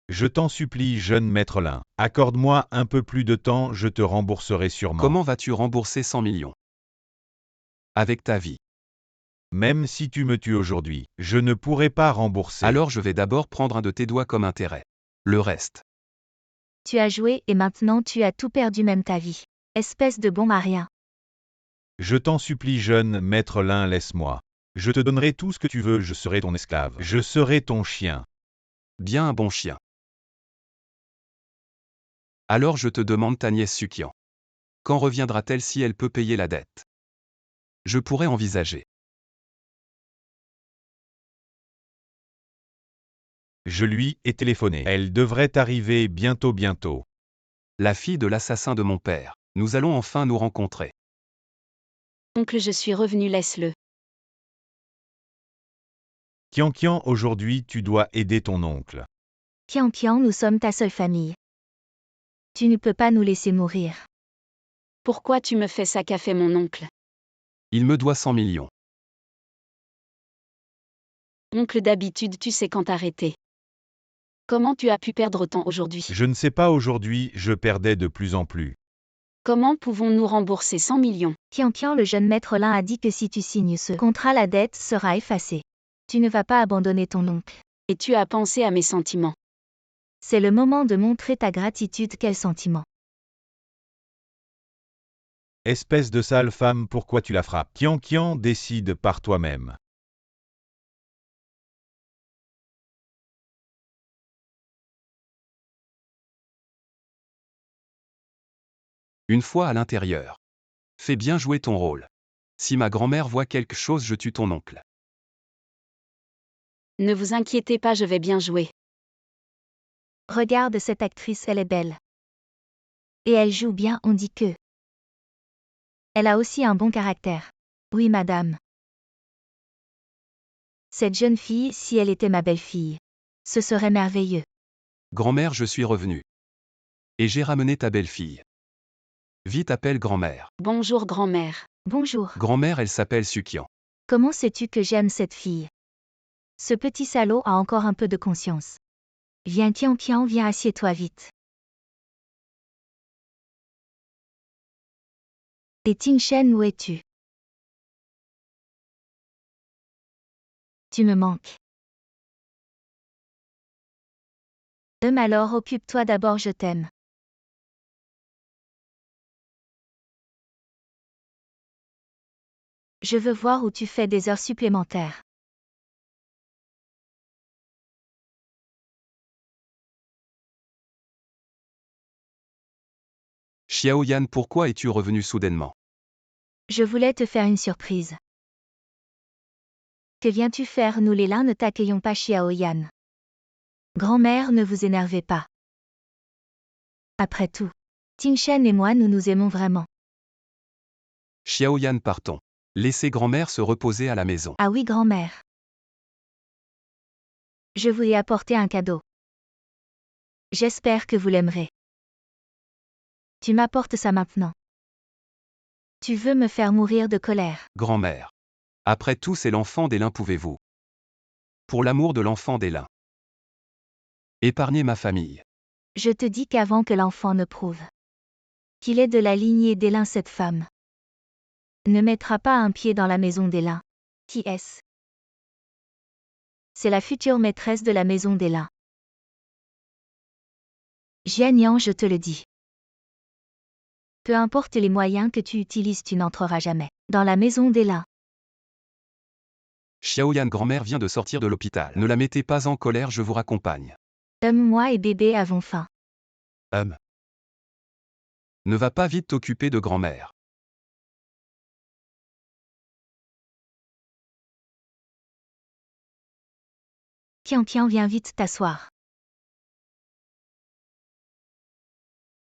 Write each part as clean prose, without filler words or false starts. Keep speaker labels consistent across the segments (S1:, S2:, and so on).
S1: Je t'en supplie, jeune maître Lin. Accorde-moi un peu plus de temps, je te rembourserai sûrement.
S2: Comment vas-tu rembourser 100 millions? Avec ta vie.
S1: Même si tu me tues aujourd'hui, je ne pourrai pas rembourser.
S2: Alors je vais d'abord prendre un de tes doigts comme intérêt. Le reste.
S3: Tu as joué et maintenant tu as tout perdu, même ta vie. Espèce de bon à rien.
S1: Je t'en supplie, jeune maître Lin, laisse-moi. Je te donnerai tout ce que tu veux, je serai ton esclave. Je serai ton chien.
S2: Bien un bon chien. Alors je te demande ta nièce Sukian. Quand reviendra-t-elle si elle peut payer la dette? Je pourrais envisager.
S1: Je lui ai téléphoné. Elle devrait arriver bientôt.
S2: La fille de l'assassin de mon père. Nous allons enfin nous rencontrer.
S3: Oncle, je suis revenu, laisse-le.
S1: Kian, aujourd'hui tu dois aider ton oncle.
S3: Kian, nous sommes ta seule famille. Tu ne peux pas nous laisser mourir. Pourquoi tu me fais ça qu'a fait mon oncle?
S2: Il me doit 100 millions.
S3: Oncle, d'habitude tu sais quand arrêter. Comment tu as pu perdre autant aujourd'hui?
S1: Je ne sais pas, aujourd'hui je perdais de plus en plus.
S3: Comment pouvons-nous rembourser 100 millions? Kian, le jeune maître Lin a dit que si tu signes ce contrat, la dette sera effacée. Tu ne vas pas abandonner ton oncle. Et tu as pensé à mes sentiments. C'est le moment de montrer ta gratitude. Quel sentiment?
S1: Espèce de sale femme, pourquoi tu la frappes? Kian, décide par toi-même.
S2: Une fois à l'intérieur. Fais bien jouer ton rôle. Si ma grand-mère voit quelque chose, je tue ton oncle.
S3: Ne vous inquiétez pas, je vais bien jouer. Regarde cette actrice, elle est belle. Et elle joue bien, on dit que. Elle a aussi un bon caractère. Oui, madame. Cette jeune fille, si elle était ma belle-fille, ce serait merveilleux.
S2: Grand-mère, je suis revenu. Et j'ai ramené ta belle-fille. Vite, appelle grand-mère.
S3: Bonjour, grand-mère. Bonjour.
S2: Grand-mère, elle s'appelle Sukian.
S3: Comment sais-tu que j'aime cette fille? Ce petit salaud a encore un peu de conscience. Viens, Kian, viens, assieds-toi vite. Et Ting-Shen, où es-tu? Tu me manques. Alors occupe-toi d'abord, je t'aime. Je veux voir où tu fais des heures supplémentaires.
S2: Xiaoyan, pourquoi es-tu revenu soudainement?
S3: Je voulais te faire une surprise. Que viens-tu faire? Nous les Lin ne t'accueillons pas, Xiaoyan. Grand-mère, ne vous énervez pas. Après tout, Ting-Shen et moi, nous nous aimons vraiment.
S2: Xiaoyan, partons. Laissez grand-mère se reposer à la maison.
S3: Ah oui, grand-mère. Je vous ai apporté un cadeau. J'espère que vous l'aimerez. Tu m'apportes ça maintenant. Tu veux me faire mourir de colère.
S2: Grand-mère. Après tout, c'est l'enfant des Lin, pouvez-vous? Pour l'amour de l'enfant des Lin. Épargnez ma famille.
S3: Je te dis qu'avant que l'enfant ne prouve qu'il est de la lignée des Lin, cette femme ne mettra pas un pied dans la maison des Lin. Qui est-ce? C'est la future maîtresse de la maison des Lin. Jian, je te le dis. Peu importe les moyens que tu utilises, tu n'entreras jamais dans la maison des Lin.
S2: Xiaoyan, grand-mère vient de sortir de l'hôpital. Ne la mettez pas en colère, je vous raccompagne.
S3: Moi et bébé avons faim.
S2: Ne va pas vite t'occuper de grand-mère.
S3: Kian, viens vite t'asseoir.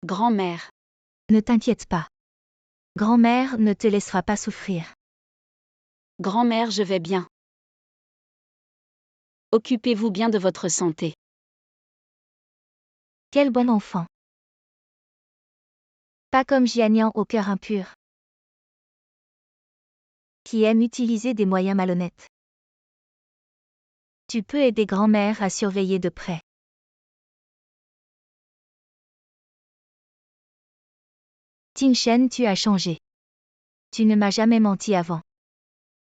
S3: Grand-mère. Ne t'inquiète pas. Grand-mère ne te laissera pas souffrir. Grand-mère, je vais bien. Occupez-vous bien de votre santé. Quel bon enfant. Pas comme Jian au cœur impur, qui aime utiliser des moyens malhonnêtes. Tu peux aider grand-mère à surveiller de près Ting Shen, tu as changé. Tu ne m'as jamais menti avant.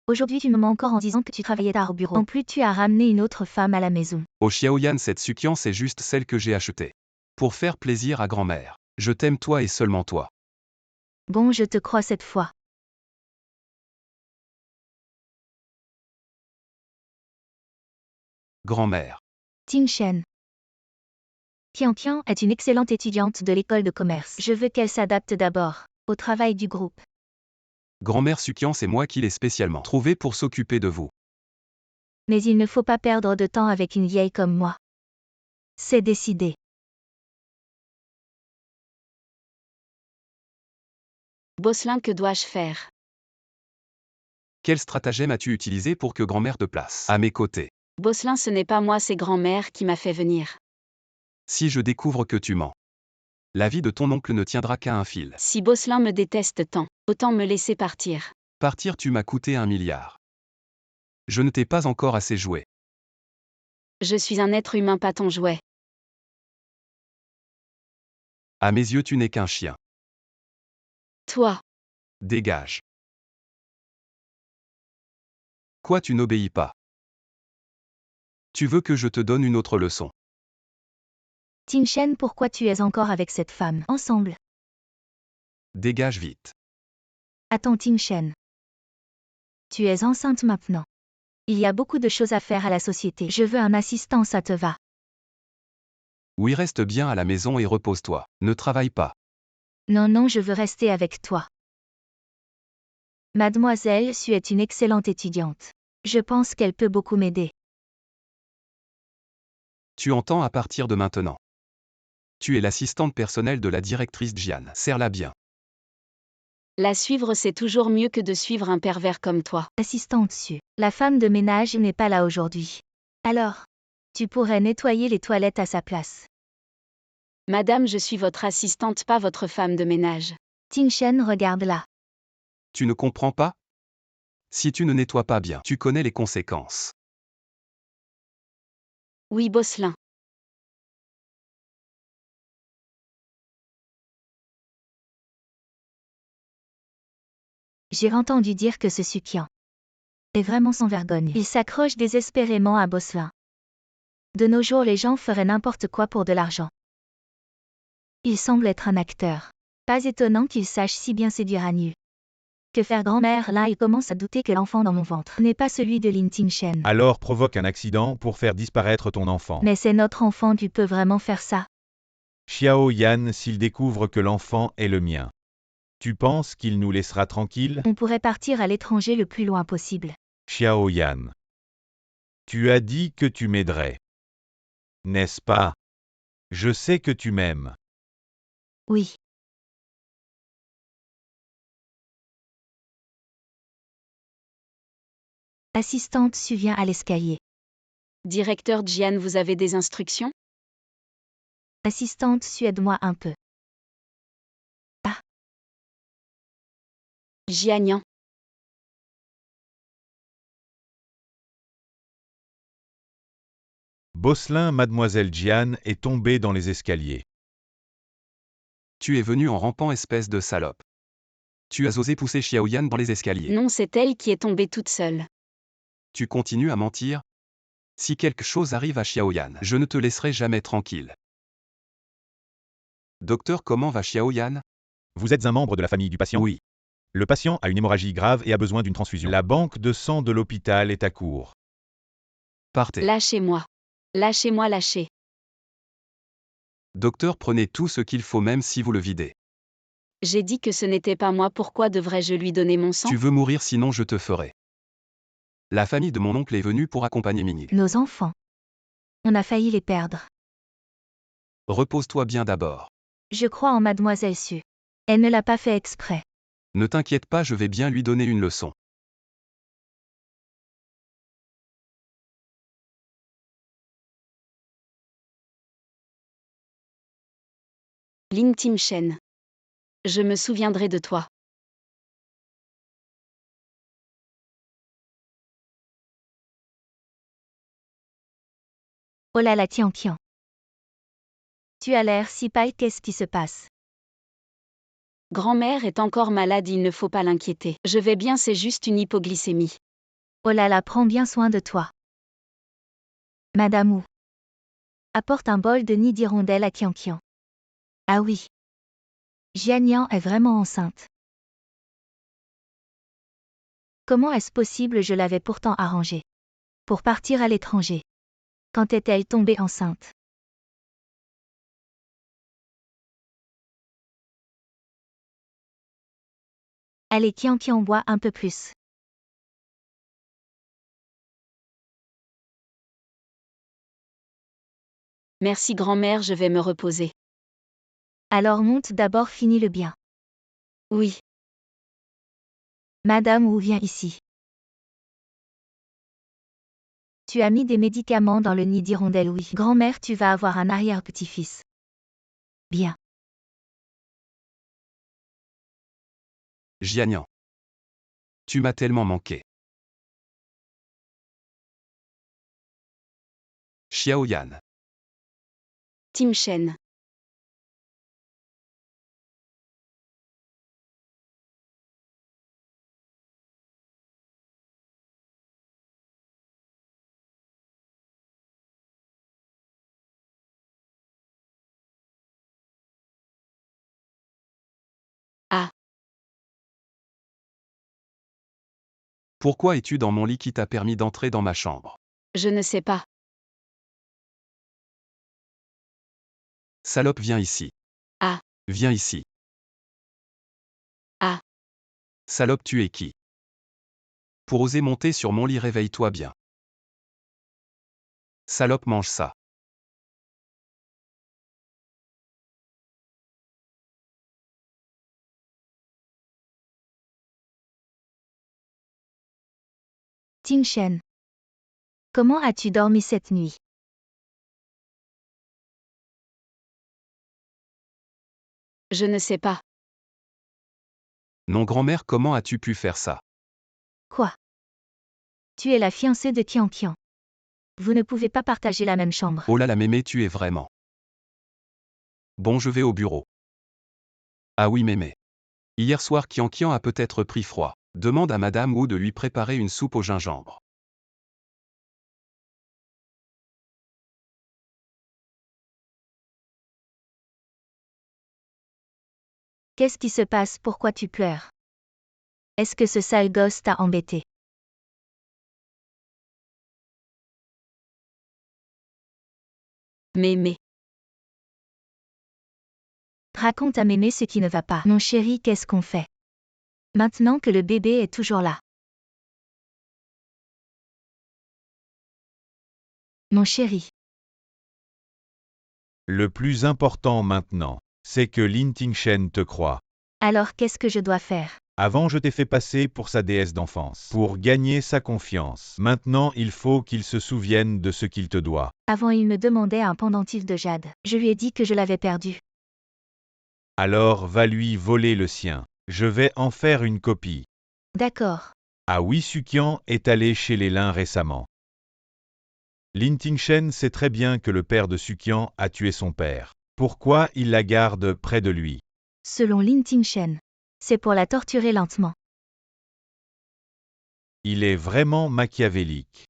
S3: Aujourd'hui tu me mens encore en disant que tu travaillais tard au bureau. En plus tu as ramené une autre femme à la maison.
S2: Oh Xiaoyan, cette Sukian c'est juste celle que j'ai achetée. Pour faire plaisir à grand-mère. Je t'aime toi et seulement toi.
S3: Bon, je te crois cette fois.
S2: Grand-mère.
S3: Ting Shen. Tian est une excellente étudiante de l'école de commerce. Je veux qu'elle s'adapte d'abord au travail du groupe.
S2: Grand-mère Sukian, c'est moi qui l'ai spécialement trouvé pour s'occuper de vous.
S3: Mais il ne faut pas perdre de temps avec une vieille comme moi. C'est décidé. Bosselin, que dois-je faire?
S2: Quel stratagème as-tu utilisé pour que grand-mère te place à mes côtés?
S3: Bosselin, ce n'est pas moi, c'est grand-mère qui m'a fait venir.
S2: Si je découvre que tu mens, la vie de ton oncle ne tiendra qu'à un fil.
S3: Si Bosselin me déteste tant, autant me laisser partir.
S2: Partir, tu m'as coûté 1 milliard. Je ne t'ai pas encore assez joué.
S3: Je suis un être humain, pas ton jouet.
S2: À mes yeux, tu n'es qu'un chien.
S3: Toi.
S2: Dégage. Quoi, tu n'obéis pas? Tu veux que je te donne une autre leçon?
S3: Ting Shen, pourquoi tu es encore avec cette femme? Ensemble.
S2: Dégage vite.
S3: Attends Ting Shen. Tu es enceinte maintenant. Il y a beaucoup de choses à faire à la société. Je veux un assistant, ça te va?
S2: Oui, reste bien à la maison et repose-toi. Ne travaille pas.
S3: Non, je veux rester avec toi. Mademoiselle Su est une excellente étudiante. Je pense qu'elle peut beaucoup m'aider.
S2: Tu entends à partir de maintenant. Tu es l'assistante personnelle de la directrice Jian. Serre-la bien.
S3: La suivre, c'est toujours mieux que de suivre un pervers comme toi. Assistante Su. La femme de ménage n'est pas là aujourd'hui. Alors, tu pourrais nettoyer les toilettes à sa place. Madame, je suis votre assistante, pas votre femme de ménage. Ting Shen, regarde là.
S2: Tu ne comprends pas? Si tu ne nettoies pas bien, tu connais les conséquences.
S3: Oui, Bosselin. J'ai entendu dire que ce Sukian est vraiment sans vergogne. Il s'accroche désespérément à Bosselin. De nos jours, les gens feraient n'importe quoi pour de l'argent. Il semble être un acteur. Pas étonnant qu'il sache si bien séduire Anu. Que faire grand-mère? Là, il commence à douter que l'enfant dans mon ventre n'est pas celui de Lin Ting Shen.
S1: Alors provoque un accident pour faire disparaître ton enfant.
S3: Mais c'est notre enfant, tu peux vraiment faire ça?
S1: Xiao Yan, s'il découvre que l'enfant est le mien, tu penses qu'il nous laissera tranquilles?
S3: On pourrait partir à l'étranger le plus loin possible.
S1: Xiao Yan, tu as dit que tu m'aiderais. N'est-ce pas? Je sais que tu m'aimes.
S3: Oui. Assistante Su vient à l'escalier. Directeur Jian, vous avez des instructions? Assistante Su, aide-moi un peu. Ah. Jianian.
S1: Bosselin, mademoiselle Jian est tombée dans les escaliers.
S2: Tu es venu en rampant, espèce de salope. Tu as osé pousser Xiaoyan dans les escaliers.
S3: Non, c'est elle qui est tombée toute seule.
S2: Tu continues à mentir? Si quelque chose arrive à Xiaoyan, je ne te laisserai jamais tranquille. Docteur, comment va Xiaoyan?
S1: Vous êtes un membre de la famille du patient?
S2: Oui.
S1: Le patient a une hémorragie grave et a besoin d'une transfusion. La banque de sang de l'hôpital est à court.
S2: Partez.
S3: Lâchez-moi. Lâchez-moi, lâchez.
S2: Docteur, prenez tout ce qu'il faut même si vous le videz.
S3: J'ai dit que ce n'était pas moi, pourquoi devrais-je lui donner mon sang?
S2: Tu veux mourir, sinon je te ferai. La famille de mon oncle est venue pour accompagner Ming.
S3: Nos enfants. On a failli les perdre.
S2: Repose-toi bien d'abord.
S3: Je crois en mademoiselle Su. Elle ne l'a pas fait exprès.
S2: Ne t'inquiète pas, je vais bien lui donner une leçon.
S3: Lin Tim Shen. Je me souviendrai de toi. Oh là là, Tian. Tu as l'air si pâle, qu'est-ce qui se passe? Grand-mère est encore malade, il ne faut pas l'inquiéter. Je vais bien, c'est juste une hypoglycémie. Oh là là, prends bien soin de toi. Madame Wu. Apporte un bol de nid d'hirondelle à Qianqian. Ah oui. Jianian est vraiment enceinte. Comment est-ce possible, je l'avais pourtant arrangé. Pour partir à l'étranger. Quand est-elle tombée enceinte? Allez, Qianqian, bois un peu plus. Merci grand-mère, je vais me reposer. Alors monte d'abord, finis le bien. Oui. Madame Wu, viens ici. Tu as mis des médicaments dans le nid d'hirondelle, oui. Grand-mère, tu vas avoir un arrière-petit-fils. Bien.
S2: Jianian. Tu m'as tellement manqué. Xiaoyan.
S3: Tim Shen. Ah,
S2: Pourquoi es-tu dans mon lit qui t'a permis d'entrer dans ma chambre?
S3: je ne sais pas.
S2: Salope, viens ici.
S3: Ah.
S2: Viens ici.
S3: Ah.
S2: Salope, tu es qui? Pour oser monter sur mon lit, réveille-toi bien. Salope, mange ça.
S3: Tim Shen. Comment as-tu dormi cette nuit? Je ne sais pas.
S2: Non, grand-mère, comment as-tu pu faire ça?
S3: Quoi? Tu es la fiancée de Qianqian. Vous ne pouvez pas partager la même chambre.
S2: Oh là là, mémé, tu es vraiment. Bon, je vais au bureau. Ah oui, mémé. Hier soir, Qianqian a peut-être pris froid. Demande à Madame Wu de lui préparer une soupe au gingembre.
S3: Qu'est-ce qui se passe? Pourquoi tu pleures? Est-ce que ce sale gosse t'a embêté? Mémé. Raconte à Mémé ce qui ne va pas. Mon chéri, qu'est-ce qu'on fait? Maintenant que le bébé est toujours là. Mon chéri.
S1: Le plus important maintenant, c'est que Lin Tingshen te croit.
S3: Alors qu'est-ce que je dois faire?
S1: Avant, je t'ai fait passer pour sa déesse d'enfance, pour gagner sa confiance. Maintenant, il faut qu'il se souvienne de ce qu'il te doit.
S3: Avant, il me demandait un pendentif de jade. Je lui ai dit que je l'avais perdu.
S1: Alors va lui voler le sien. Je vais en faire une copie.
S3: D'accord.
S1: Ah oui, Sukian est allé chez les Lin récemment. Lin Tingshen sait très bien que le père de Sukian a tué son père. Pourquoi il la garde près de lui?
S3: Selon Lin Tingshen. C'est pour la torturer lentement.
S1: Il est vraiment machiavélique.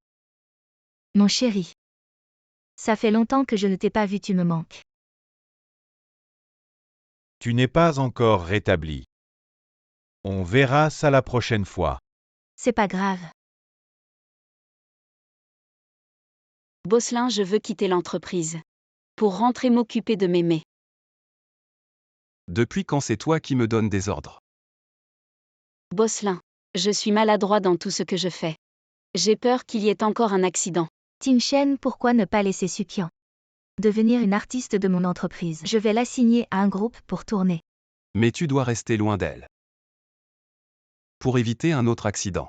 S3: Mon chéri. Ça fait longtemps que je ne t'ai pas vu, tu me manques.
S1: Tu n'es pas encore rétabli. On verra ça la prochaine fois.
S3: C'est pas grave. Bosselin, je veux quitter l'entreprise. Pour rentrer m'occuper de Mémé.
S2: Depuis quand c'est toi qui me donnes des ordres?
S3: Bosselin. Je suis maladroit dans tout ce que je fais. J'ai peur qu'il y ait encore un accident. Tim Shen, pourquoi ne pas laisser Sukian devenir une artiste de mon entreprise? Je vais l'assigner à un groupe pour tourner.
S2: Mais tu dois rester loin d'elle. Pour éviter un autre accident.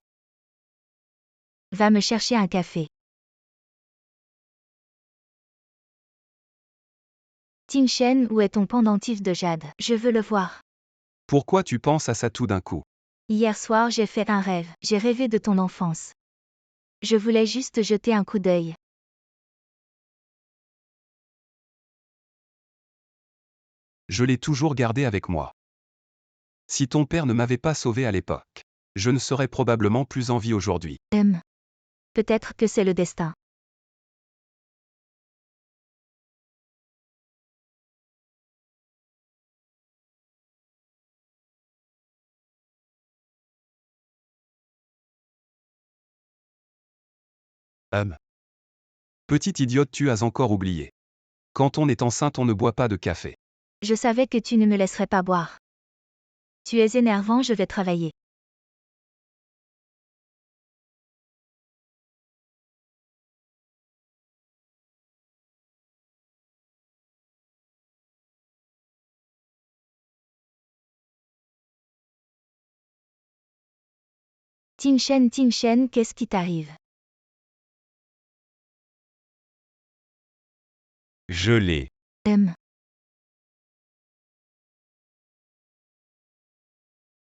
S3: Va me chercher un café. Tim Shen, où est ton pendentif de jade? Je veux le voir.
S2: Pourquoi tu penses à ça tout d'un coup?
S3: Hier soir, j'ai fait un rêve. J'ai rêvé de ton enfance. Je voulais juste jeter un coup d'œil.
S2: Je l'ai toujours gardé avec moi. Si ton père ne m'avait pas sauvé à l'époque, je ne serais probablement plus en vie aujourd'hui.
S3: Peut-être que c'est le destin.
S2: Petite idiote, tu as encore oublié. Quand on est enceinte, on ne boit pas de café.
S3: Je savais que tu ne me laisserais pas boire. Tu es énervant, je vais travailler. Ting Shen, qu'est-ce qui t'arrive?
S1: Je l'ai.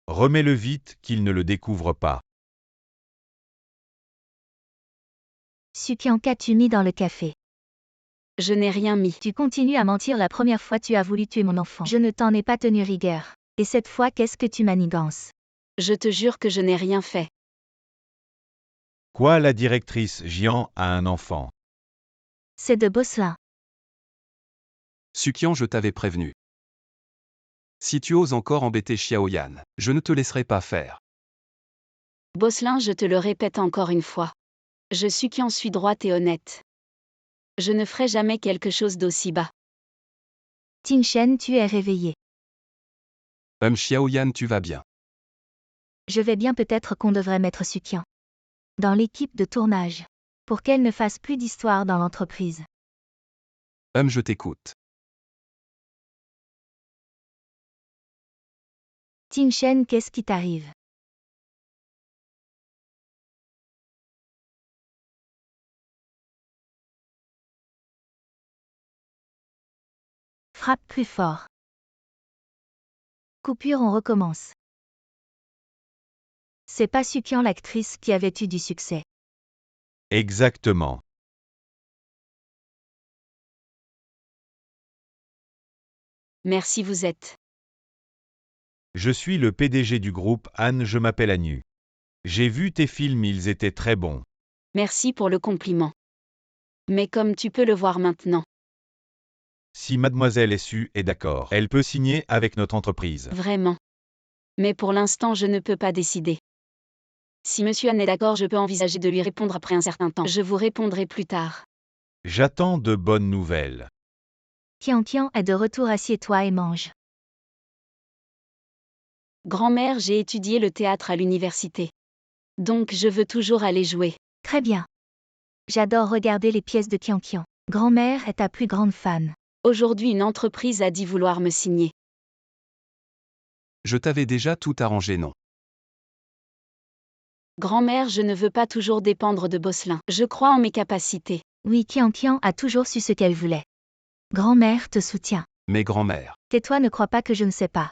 S1: Remets-le vite, qu'il ne le découvre pas.
S3: Sukian, qu'as-tu mis dans le café? Je n'ai rien mis. Tu continues à mentir. La première fois tu as voulu tuer mon enfant. Je ne t'en ai pas tenu rigueur. Et cette fois, qu'est-ce que tu manigances? Je te jure que je n'ai rien fait.
S1: Quoi, la directrice Jian a un enfant?
S3: C'est de Bosselin.
S2: Sukian, je t'avais prévenu. Si tu oses encore embêter Xiaoyan, je ne te laisserai pas faire.
S3: Bosselin, je te le répète encore une fois. Je Sukian suis droite et honnête. Je ne ferai jamais quelque chose d'aussi bas. Ting Shen, tu es réveillé.
S2: Xiaoyan, tu vas bien.
S3: Je vais bien, peut-être qu'on devrait mettre Sukian dans l'équipe de tournage. Pour qu'elle ne fasse plus d'histoire dans l'entreprise.
S2: Je t'écoute.
S3: Ting Shen, qu'est-ce qui t'arrive? Frappe plus fort. Coupure, on recommence. C'est pas Sukian l'actrice qui avait eu du succès.
S1: Exactement.
S3: Merci, vous êtes.
S1: Je suis le PDG du groupe Anne, je m'appelle Anu. J'ai vu tes films, ils étaient très bons.
S3: Merci pour le compliment. Mais comme tu peux le voir maintenant.
S1: Si mademoiselle Su est d'accord, elle peut signer avec notre entreprise.
S3: Vraiment. Mais pour l'instant, je ne peux pas décider. Si monsieur Anne est d'accord, je peux envisager de lui répondre après un certain temps. Je vous répondrai plus tard.
S1: J'attends de bonnes nouvelles.
S3: Tian est de retour, assieds-toi et mange. Grand-mère, j'ai étudié le théâtre à l'université. Donc je veux toujours aller jouer. Très bien. J'adore regarder les pièces de Tian. Grand-mère est ta plus grande fan. Aujourd'hui, une entreprise a dit vouloir me signer.
S2: Je t'avais déjà tout arrangé, non?
S3: Grand-mère, je ne veux pas toujours dépendre de Bosselin. Je crois en mes capacités. Oui, Tian a toujours su ce qu'elle voulait. Grand-mère te soutient.
S2: Mais grand-mère.
S3: Tais-toi, ne crois pas que je ne sais pas.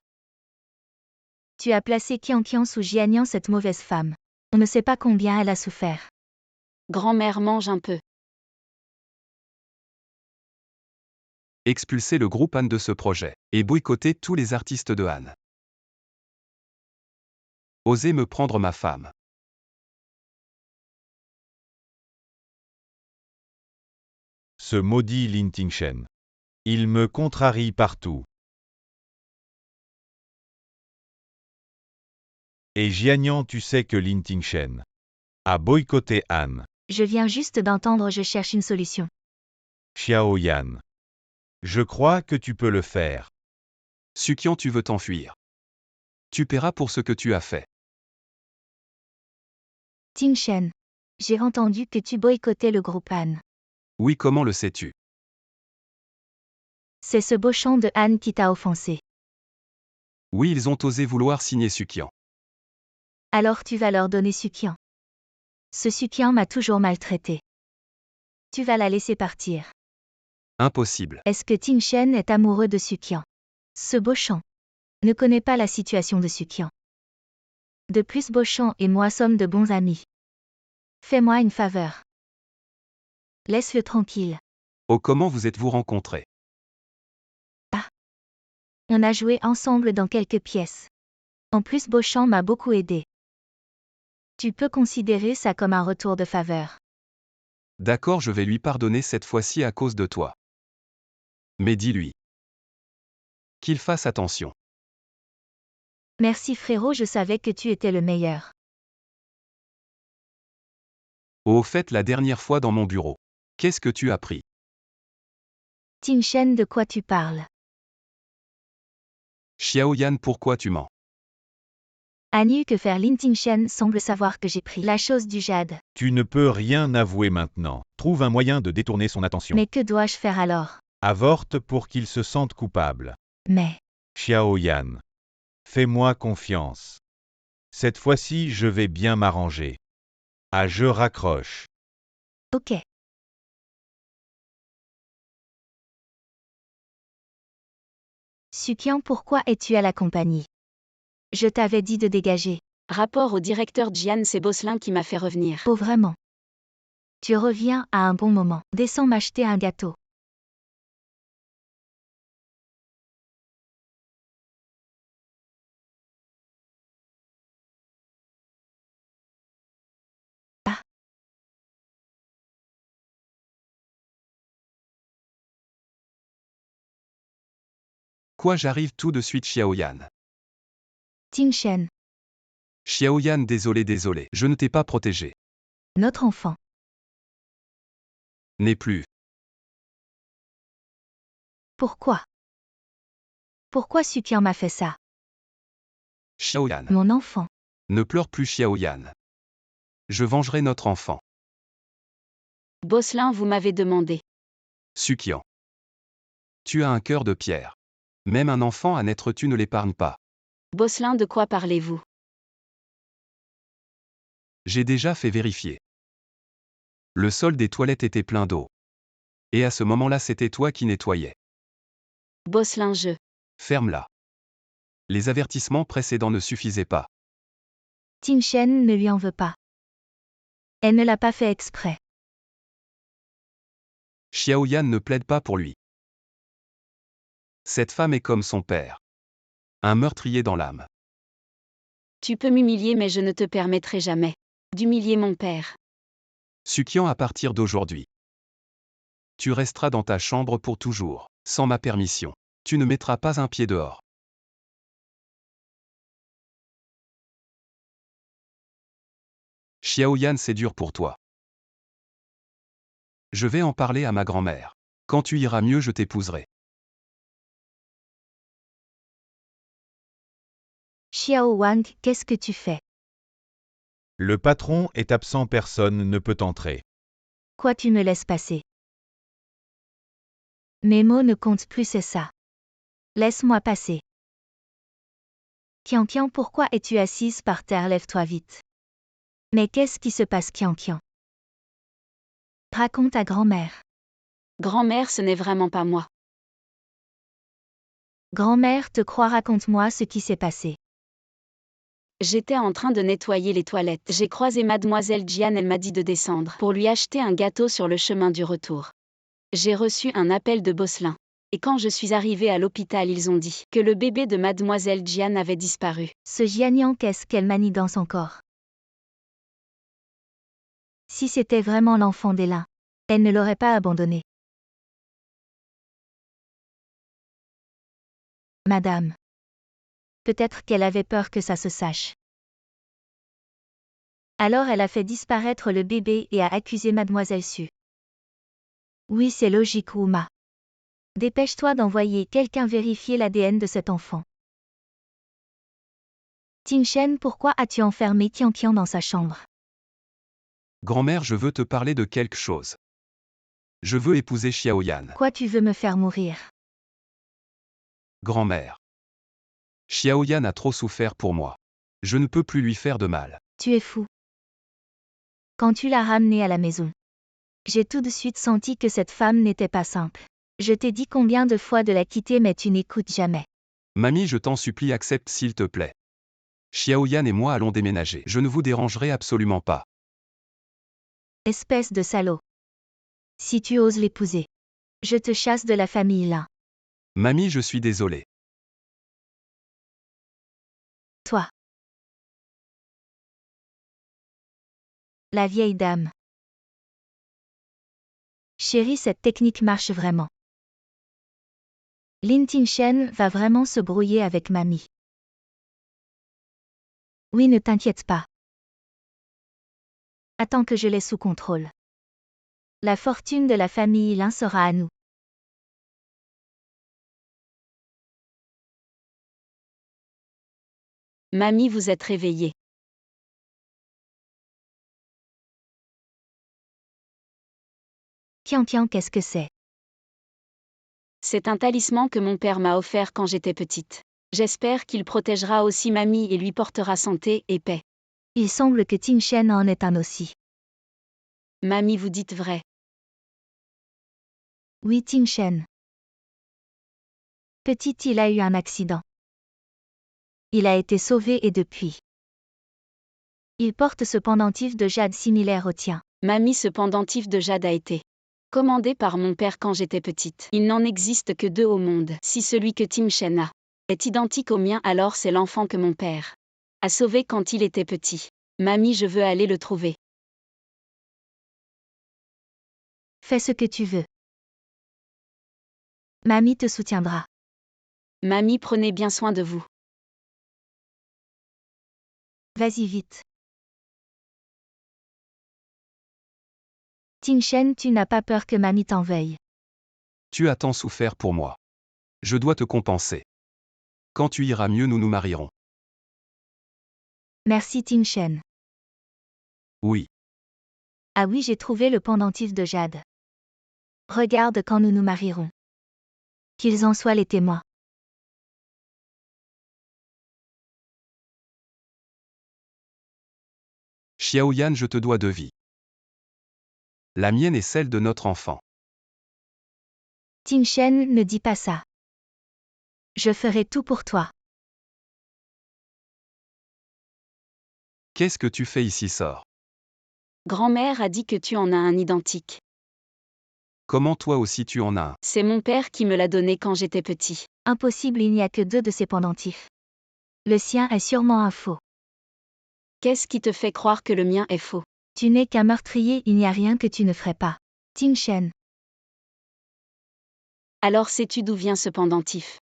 S3: Tu as placé Tian sous Jianian, cette mauvaise femme. On ne sait pas combien elle a souffert. Grand-mère, mange un peu.
S2: Expulser le groupe Anne de ce projet, et boycotter tous les artistes de Anne. Osez me prendre ma femme.
S1: Ce maudit Lin Tingshen. Il me contrarie partout. Et Jianian, tu sais que Lin Tingshen a boycotté Anne.
S3: Je viens juste d'entendre, je cherche une solution.
S1: Xiaoyan. Je crois que tu peux le faire.
S2: Sukian, tu veux t'enfuir. Tu paieras pour ce que tu as fait.
S3: Ting Shen. J'ai entendu que tu boycottais le groupe Anne.
S2: Oui, comment le sais-tu?
S3: C'est ce bochon de Anne qui t'a offensé.
S2: Oui, ils ont osé vouloir signer Sukian.
S3: Alors tu vas leur donner Sukian. Ce Sukian m'a toujours maltraité. Tu vas la laisser partir.
S2: Impossible.
S3: Est-ce que Ting Shen est amoureux de Sukian? Ce Bochon ne connaît pas la situation de Sukian. De plus, Bochon et moi sommes de bons amis. Fais-moi une faveur. Laisse-le tranquille.
S2: Oh, comment vous êtes-vous rencontrés?
S3: On a joué ensemble dans quelques pièces. En plus, Beauchamp m'a beaucoup aidé. Tu peux considérer ça comme un retour de faveur.
S2: D'accord, je vais lui pardonner cette fois-ci à cause de toi. Mais dis-lui qu'il fasse attention.
S3: Merci frérot, je savais que tu étais le meilleur.
S2: Au fait, la dernière fois dans mon bureau. Qu'est-ce que tu as pris?
S3: Tin Shen, de quoi tu parles?
S2: Xiaoyan, pourquoi tu mens?
S3: À nu que faire, Lin Tin Shen semble savoir que j'ai pris la chose du jade.
S1: Tu ne peux rien avouer maintenant. Trouve un moyen de détourner son attention.
S3: Mais que dois-je faire alors?
S1: Avorte pour qu'il se sente coupable.
S3: Mais,
S1: Xiaoyan. Fais-moi confiance. Cette fois-ci, je vais bien m'arranger. Ah, je raccroche.
S3: ok. Sukian, pourquoi es-tu à la compagnie? Je t'avais dit de dégager.
S4: Rapport au directeur Jian, c'est Bosselin qui m'a fait revenir.
S3: Oh vraiment. Tu reviens à un bon moment. Descends m'acheter un gâteau. Ah.
S2: Quoi, j'arrive tout de suite, Xiaoyan.
S3: Tin Shen,
S2: Xiaoyan, désolé, je ne t'ai pas protégé.
S3: notre enfant.
S2: N'est plus.
S3: Pourquoi? Pourquoi Sukian m'a fait ça?
S2: Xiaoyan.
S3: Mon enfant.
S2: Ne pleure plus, Xiaoyan. Je vengerai notre enfant.
S4: Bosselin, vous m'avez demandé.
S2: Sukian. Tu as un cœur de pierre. Même un enfant à naître, tu ne l'épargnes pas.
S4: Bosselin, de quoi parlez-vous?
S2: J'ai déjà fait vérifier. Le sol des toilettes était plein d'eau. Et à ce moment-là, c'était toi qui nettoyais.
S4: Bosselin, je.
S2: Ferme-la. Les avertissements précédents ne suffisaient pas.
S3: Tin Shen ne lui en veut pas. Elle ne l'a pas fait exprès.
S2: Xiaoyan ne plaide pas pour lui. Cette femme est comme son père. Un meurtrier dans l'âme.
S4: Tu peux m'humilier, mais je ne te permettrai jamais d'humilier mon père.
S2: Sukian, à partir d'aujourd'hui. Tu resteras dans ta chambre pour toujours, sans ma permission. Tu ne mettras pas un pied dehors. Xiaoyan, c'est dur pour toi. Je vais en parler à ma grand-mère. Quand tu iras mieux, je t'épouserai.
S3: Xiao Wang, qu'est-ce que tu fais?
S1: Le patron est absent, personne ne peut entrer.
S3: Quoi, tu me laisses passer? Mes mots ne comptent plus, c'est ça. Laisse-moi passer. Qian Qian, pourquoi es-tu assise par terre? Lève-toi vite. Mais qu'est-ce qui se passe, Qian Qian? Raconte à grand-mère.
S4: Grand-mère, ce n'est vraiment pas moi.
S3: Grand-mère te croit, raconte-moi ce qui s'est passé.
S4: J'étais en train de nettoyer les toilettes. J'ai croisé mademoiselle Jian, elle m'a dit de descendre pour lui acheter un gâteau sur le chemin du retour. J'ai reçu un appel de Bosselin. Et quand je suis arrivée à l'hôpital, ils ont dit que le bébé de mademoiselle Jian avait disparu.
S3: Ce Jianian, qu'est-ce qu'elle manigance encore? Si c'était vraiment l'enfant d'Elin, elle ne l'aurait pas abandonné. Madame. Peut-être qu'elle avait peur que ça se sache. Alors elle a fait disparaître le bébé et a accusé mademoiselle Su. Oui, c'est logique, Ouma. Dépêche-toi d'envoyer quelqu'un vérifier l'ADN de cet enfant. Tin Shen, pourquoi as-tu enfermé Qian Qian dans sa chambre?
S2: Grand-mère, je veux te parler de quelque chose. Je veux épouser Xiaoyan.
S3: Quoi, tu veux me faire mourir?
S2: Grand-mère. Xiaoyan a trop souffert pour moi. Je ne peux plus lui faire de mal.
S3: Tu es fou. Quand tu l'as ramenée à la maison, j'ai tout de suite senti que cette femme n'était pas simple. Je t'ai dit combien de fois de la quitter, mais tu n'écoutes jamais.
S2: Mamie, je t'en supplie, accepte s'il te plaît. Xiaoyan et moi allons déménager. Je ne vous dérangerai absolument pas.
S3: Espèce de salaud. Si tu oses l'épouser, je te chasse de la famille là.
S2: Mamie, je suis désolé.
S3: Toi. La vieille dame. Chérie, cette technique marche vraiment. Lin Tingchen va vraiment se brouiller avec mamie. Oui, ne t'inquiète pas. Attends que je l'ai sous contrôle. La fortune de la famille Lin sera à nous.
S4: Mamie, vous êtes réveillée.
S3: Tiens, qu'est-ce que c'est?
S4: C'est un talisman que mon père m'a offert quand j'étais petite. J'espère qu'il protégera aussi mamie et lui portera santé et paix.
S3: Il semble que Tingchen en est un aussi.
S4: Mamie, vous dites vrai.
S3: Oui, Tingchen. Petit, il a eu un accident. Il a été sauvé et depuis. Il porte ce pendentif de jade similaire au tien.
S4: Mamie, ce pendentif de jade a été commandé par mon père quand j'étais petite. Il n'en existe que 2 au monde. Si celui que Tingchen a est identique au mien, alors c'est l'enfant que mon père a sauvé quand il était petit. Mamie, je veux aller le trouver.
S3: Fais ce que tu veux. Mamie te soutiendra.
S4: Mamie, prenez bien soin de vous.
S3: Vas-y vite. Tingchen, tu n'as pas peur que mamie t'en veuille.
S2: Tu as tant souffert pour moi. Je dois te compenser. Quand tu iras mieux, nous nous marierons.
S3: Merci Tingchen.
S2: Oui.
S3: Ah oui, j'ai trouvé le pendentif de jade. Regarde quand nous nous marierons. Qu'ils en soient les témoins.
S2: Xiaoyan, je te dois 2 vies. La mienne est celle de notre enfant.
S3: Tingchen, ne dis pas ça. Je ferai tout pour toi.
S2: Qu'est-ce que tu fais ici, sors?
S4: Grand-mère a dit que tu en as un identique.
S2: Comment toi aussi tu en as un?
S4: C'est mon père qui me l'a donné quand j'étais petit.
S3: Impossible, il n'y a que 2 de ces pendentifs. Le sien est sûrement un faux.
S4: Qu'est-ce qui te fait croire que le mien est faux?
S3: Tu n'es qu'un meurtrier, il n'y a rien que tu ne ferais pas. Tingchen.
S4: Alors sais-tu d'où vient ce pendentif?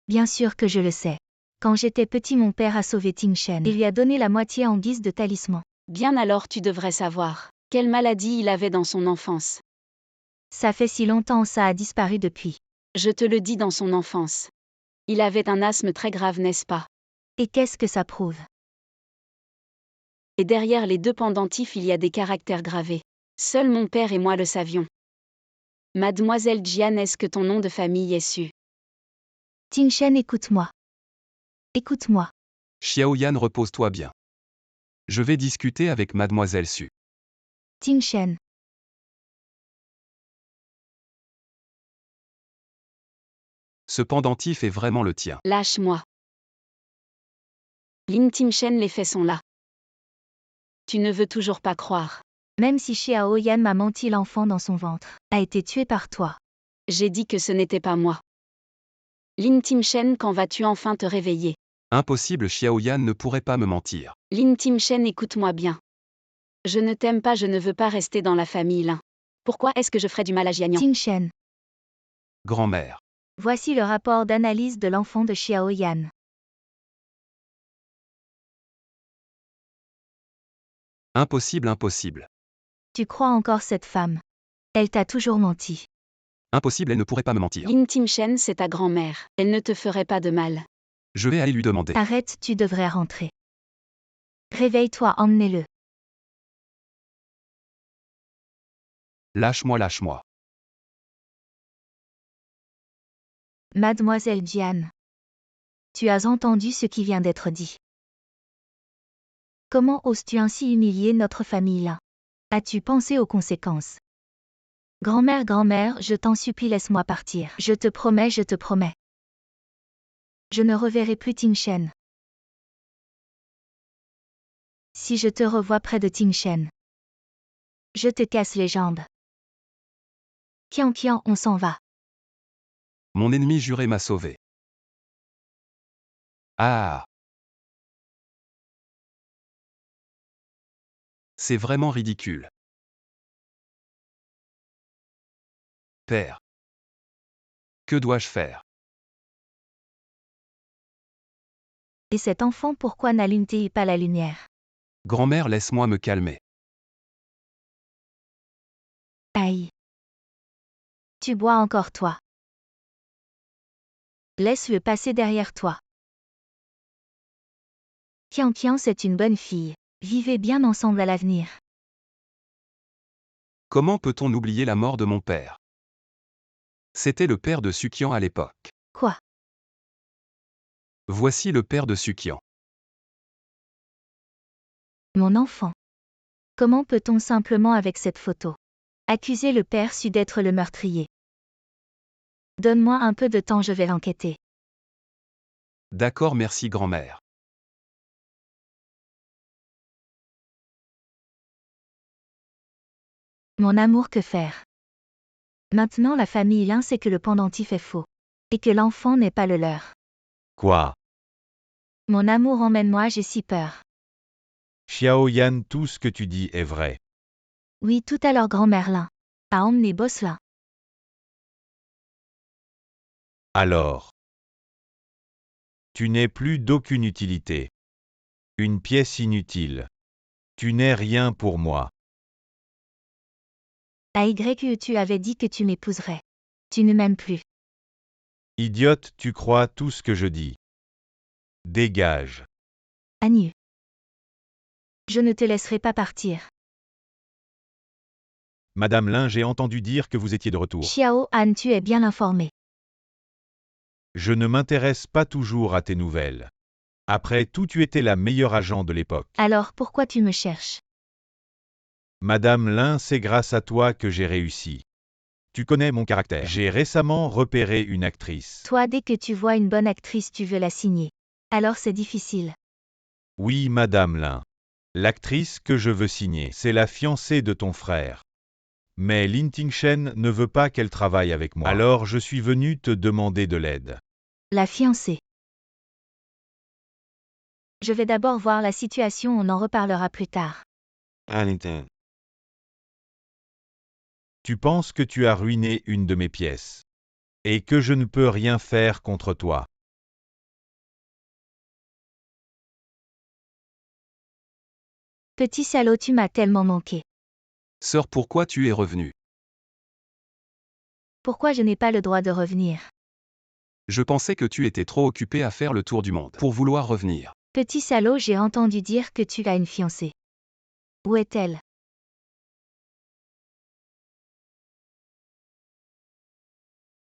S3: Bien sûr que je le sais. Quand j'étais petit, mon père a sauvé Tingchen. Il lui a donné la moitié en guise de talisman.
S4: Bien, alors tu devrais savoir. Quelle maladie il avait dans son enfance?
S3: Ça fait si longtemps, ça a disparu depuis.
S4: Je te le dis, dans son enfance. Il avait un asthme très grave, n'est-ce pas?
S3: Et qu'est-ce que ça prouve?
S4: Et derrière les 2 pendentifs, il y a des caractères gravés. Seul mon père et moi le savions. Mademoiselle Jian, est-ce que ton nom de famille est su?
S3: Tingchen, écoute-moi. Écoute-moi.
S2: Xiaoyan, repose-toi bien. Je vais discuter avec Mademoiselle Su.
S3: Tingchen.
S2: Ce pendentif est vraiment le tien.
S4: Lâche-moi. Lin Tingchen, les faits sont là. Tu ne veux toujours pas croire.
S3: Même si Xiao Yan m'a menti, l'enfant dans son ventre a été tué par toi.
S4: J'ai dit que ce n'était pas moi. Lin Tingchen, quand vas-tu enfin te réveiller?
S2: Impossible, Xiaoyan ne pourrait pas me mentir.
S4: Lin Tingchen, écoute-moi bien. Je ne t'aime pas, je ne veux pas rester dans la famille Lin. Pourquoi est-ce que je ferais du mal à Jianian?
S3: Tingchen.
S2: Grand-mère.
S3: Voici le rapport d'analyse de l'enfant de Xiao Yan.
S2: Impossible, impossible.
S3: Tu crois encore cette femme? Elle t'a toujours menti.
S2: Impossible, elle ne pourrait pas me mentir.
S4: Lin Tingchen, c'est ta grand-mère. Elle ne te ferait pas de mal.
S2: Je vais aller lui demander.
S3: Arrête, tu devrais rentrer. Réveille-toi, emmenez-le.
S2: Lâche-moi, lâche-moi.
S3: Mademoiselle Jian. Tu as entendu ce qui vient d'être dit. Comment oses-tu ainsi humilier notre famille là? As-tu pensé aux conséquences? Grand-mère, grand-mère, je t'en supplie, laisse-moi partir. Je te promets, je te promets. Je ne reverrai plus Tingchen. Si je te revois près de Tingchen, je te casse les jambes. Qian, on s'en va.
S2: Mon ennemi juré m'a sauvé. Ah. C'est vraiment ridicule. Père. Que dois-je faire?
S3: Et cet enfant, pourquoi n'allume-t-il pas la lumière?
S2: Grand-mère, laisse-moi me calmer.
S3: Aïe. Tu bois encore, toi. Laisse-le passer derrière toi. Kian Kian, c'est une bonne fille. Vivez bien ensemble à l'avenir.
S2: Comment peut-on oublier la mort de mon père? C'était le père de Sukian à l'époque.
S3: Quoi?
S2: Voici le père de Sukian.
S3: Mon enfant. Comment peut-on simplement avec cette photo accuser le père su d'être le meurtrier? Donne-moi un peu de temps, je vais l'enquêter.
S2: D'accord, merci grand-mère.
S3: Mon amour, que faire? Maintenant la famille Lin sait que le pendentif est faux. Et que l'enfant n'est pas le leur.
S1: Quoi?
S3: Mon amour, emmène-moi, j'ai si peur.
S1: Xiao Yan, tout ce que tu dis est vrai.
S3: Oui, tout à l'heure grand-mère Lin a emmené Boss Lin.
S1: Alors. Tu n'es plus d'aucune utilité. Une pièce inutile. Tu n'es rien pour moi.
S3: Tu avais dit que tu m'épouserais. Tu ne m'aimes plus.
S1: Idiote, tu crois tout ce que je dis. Dégage.
S3: Anu. Je ne te laisserai pas partir.
S1: Madame Lin, j'ai entendu dire que vous étiez de retour.
S3: Xiao Han, tu es bien informé.
S1: Je ne m'intéresse pas toujours à tes nouvelles. Après tout, tu étais la meilleure agent de l'époque.
S3: Alors pourquoi tu me cherches?
S1: Madame Lin, c'est grâce à toi que j'ai réussi. Tu connais mon caractère. J'ai récemment repéré une actrice.
S3: Toi, dès que tu vois une bonne actrice, tu veux la signer. Alors c'est difficile.
S1: Oui, Madame Lin. L'actrice que je veux signer, c'est la fiancée de ton frère. Mais Lin Tingchen ne veut pas qu'elle travaille avec moi. Alors je suis venu te demander de l'aide.
S3: La fiancée. Je vais d'abord voir la situation, on en reparlera plus tard.
S1: Tu penses que tu as ruiné une de mes pièces. Et que je ne peux rien faire contre toi.
S3: Petit salaud, tu m'as tellement manqué.
S2: Sœur, pourquoi tu es revenue?
S3: Pourquoi je n'ai pas le droit de revenir?
S2: Je pensais que tu étais trop occupé à faire le tour du monde pour vouloir revenir.
S3: Petit salaud, j'ai entendu dire que tu as une fiancée. Où est-elle?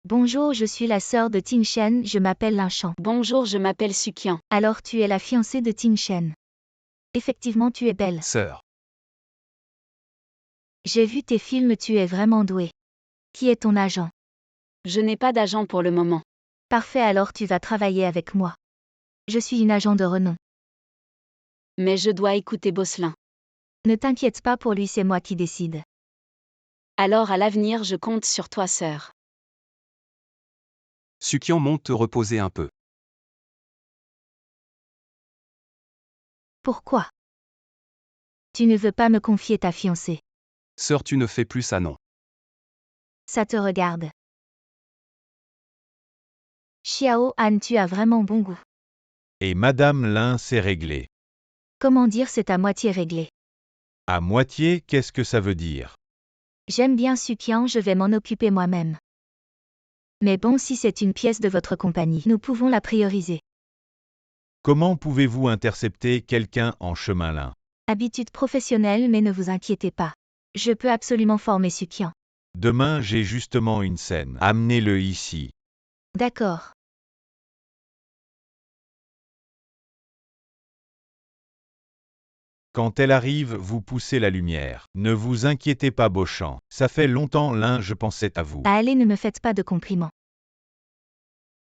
S3: Bonjour, je suis la sœur de Tin Shen, je m'appelle Lin Shan.
S4: Bonjour, je m'appelle Sukian.
S3: Alors tu es la fiancée de Tin Shen. Effectivement, tu es belle.
S2: Sœur.
S3: J'ai vu tes films, tu es vraiment douée. Qui est ton agent?
S4: Je n'ai pas d'agent pour le moment.
S3: Parfait, alors tu vas travailler avec moi. Je suis une agent de renom.
S4: Mais je dois écouter Bosselin.
S3: Ne t'inquiète pas pour lui, c'est moi qui décide.
S4: Alors à l'avenir, je compte sur toi, sœur.
S2: Sukian, monte te reposer un peu.
S3: Pourquoi? Tu ne veux pas me confier ta fiancée.
S2: Sœur, tu ne fais plus ça, non.
S3: Ça te regarde. Xiao Han, tu as vraiment bon goût.
S1: Et Madame Lin, c'est réglé.
S3: Comment dire, c'est à moitié réglé.
S1: À moitié, qu'est-ce que ça veut dire?
S3: J'aime bien Sukian, je vais m'en occuper moi-même. Mais bon, si c'est une pièce de votre compagnie, nous pouvons la prioriser.
S1: Comment pouvez-vous intercepter quelqu'un en chemin Lin?
S3: Habitude professionnelle, mais ne vous inquiétez pas. Je peux absolument former Sukian.
S1: Demain, j'ai justement une scène. Amenez-le ici.
S3: D'accord.
S1: Quand elle arrive, vous poussez la lumière. Ne vous inquiétez pas, Beauchamp. Ça fait longtemps, Lin, je pensais à vous.
S3: Allez, ne me faites pas de compliments.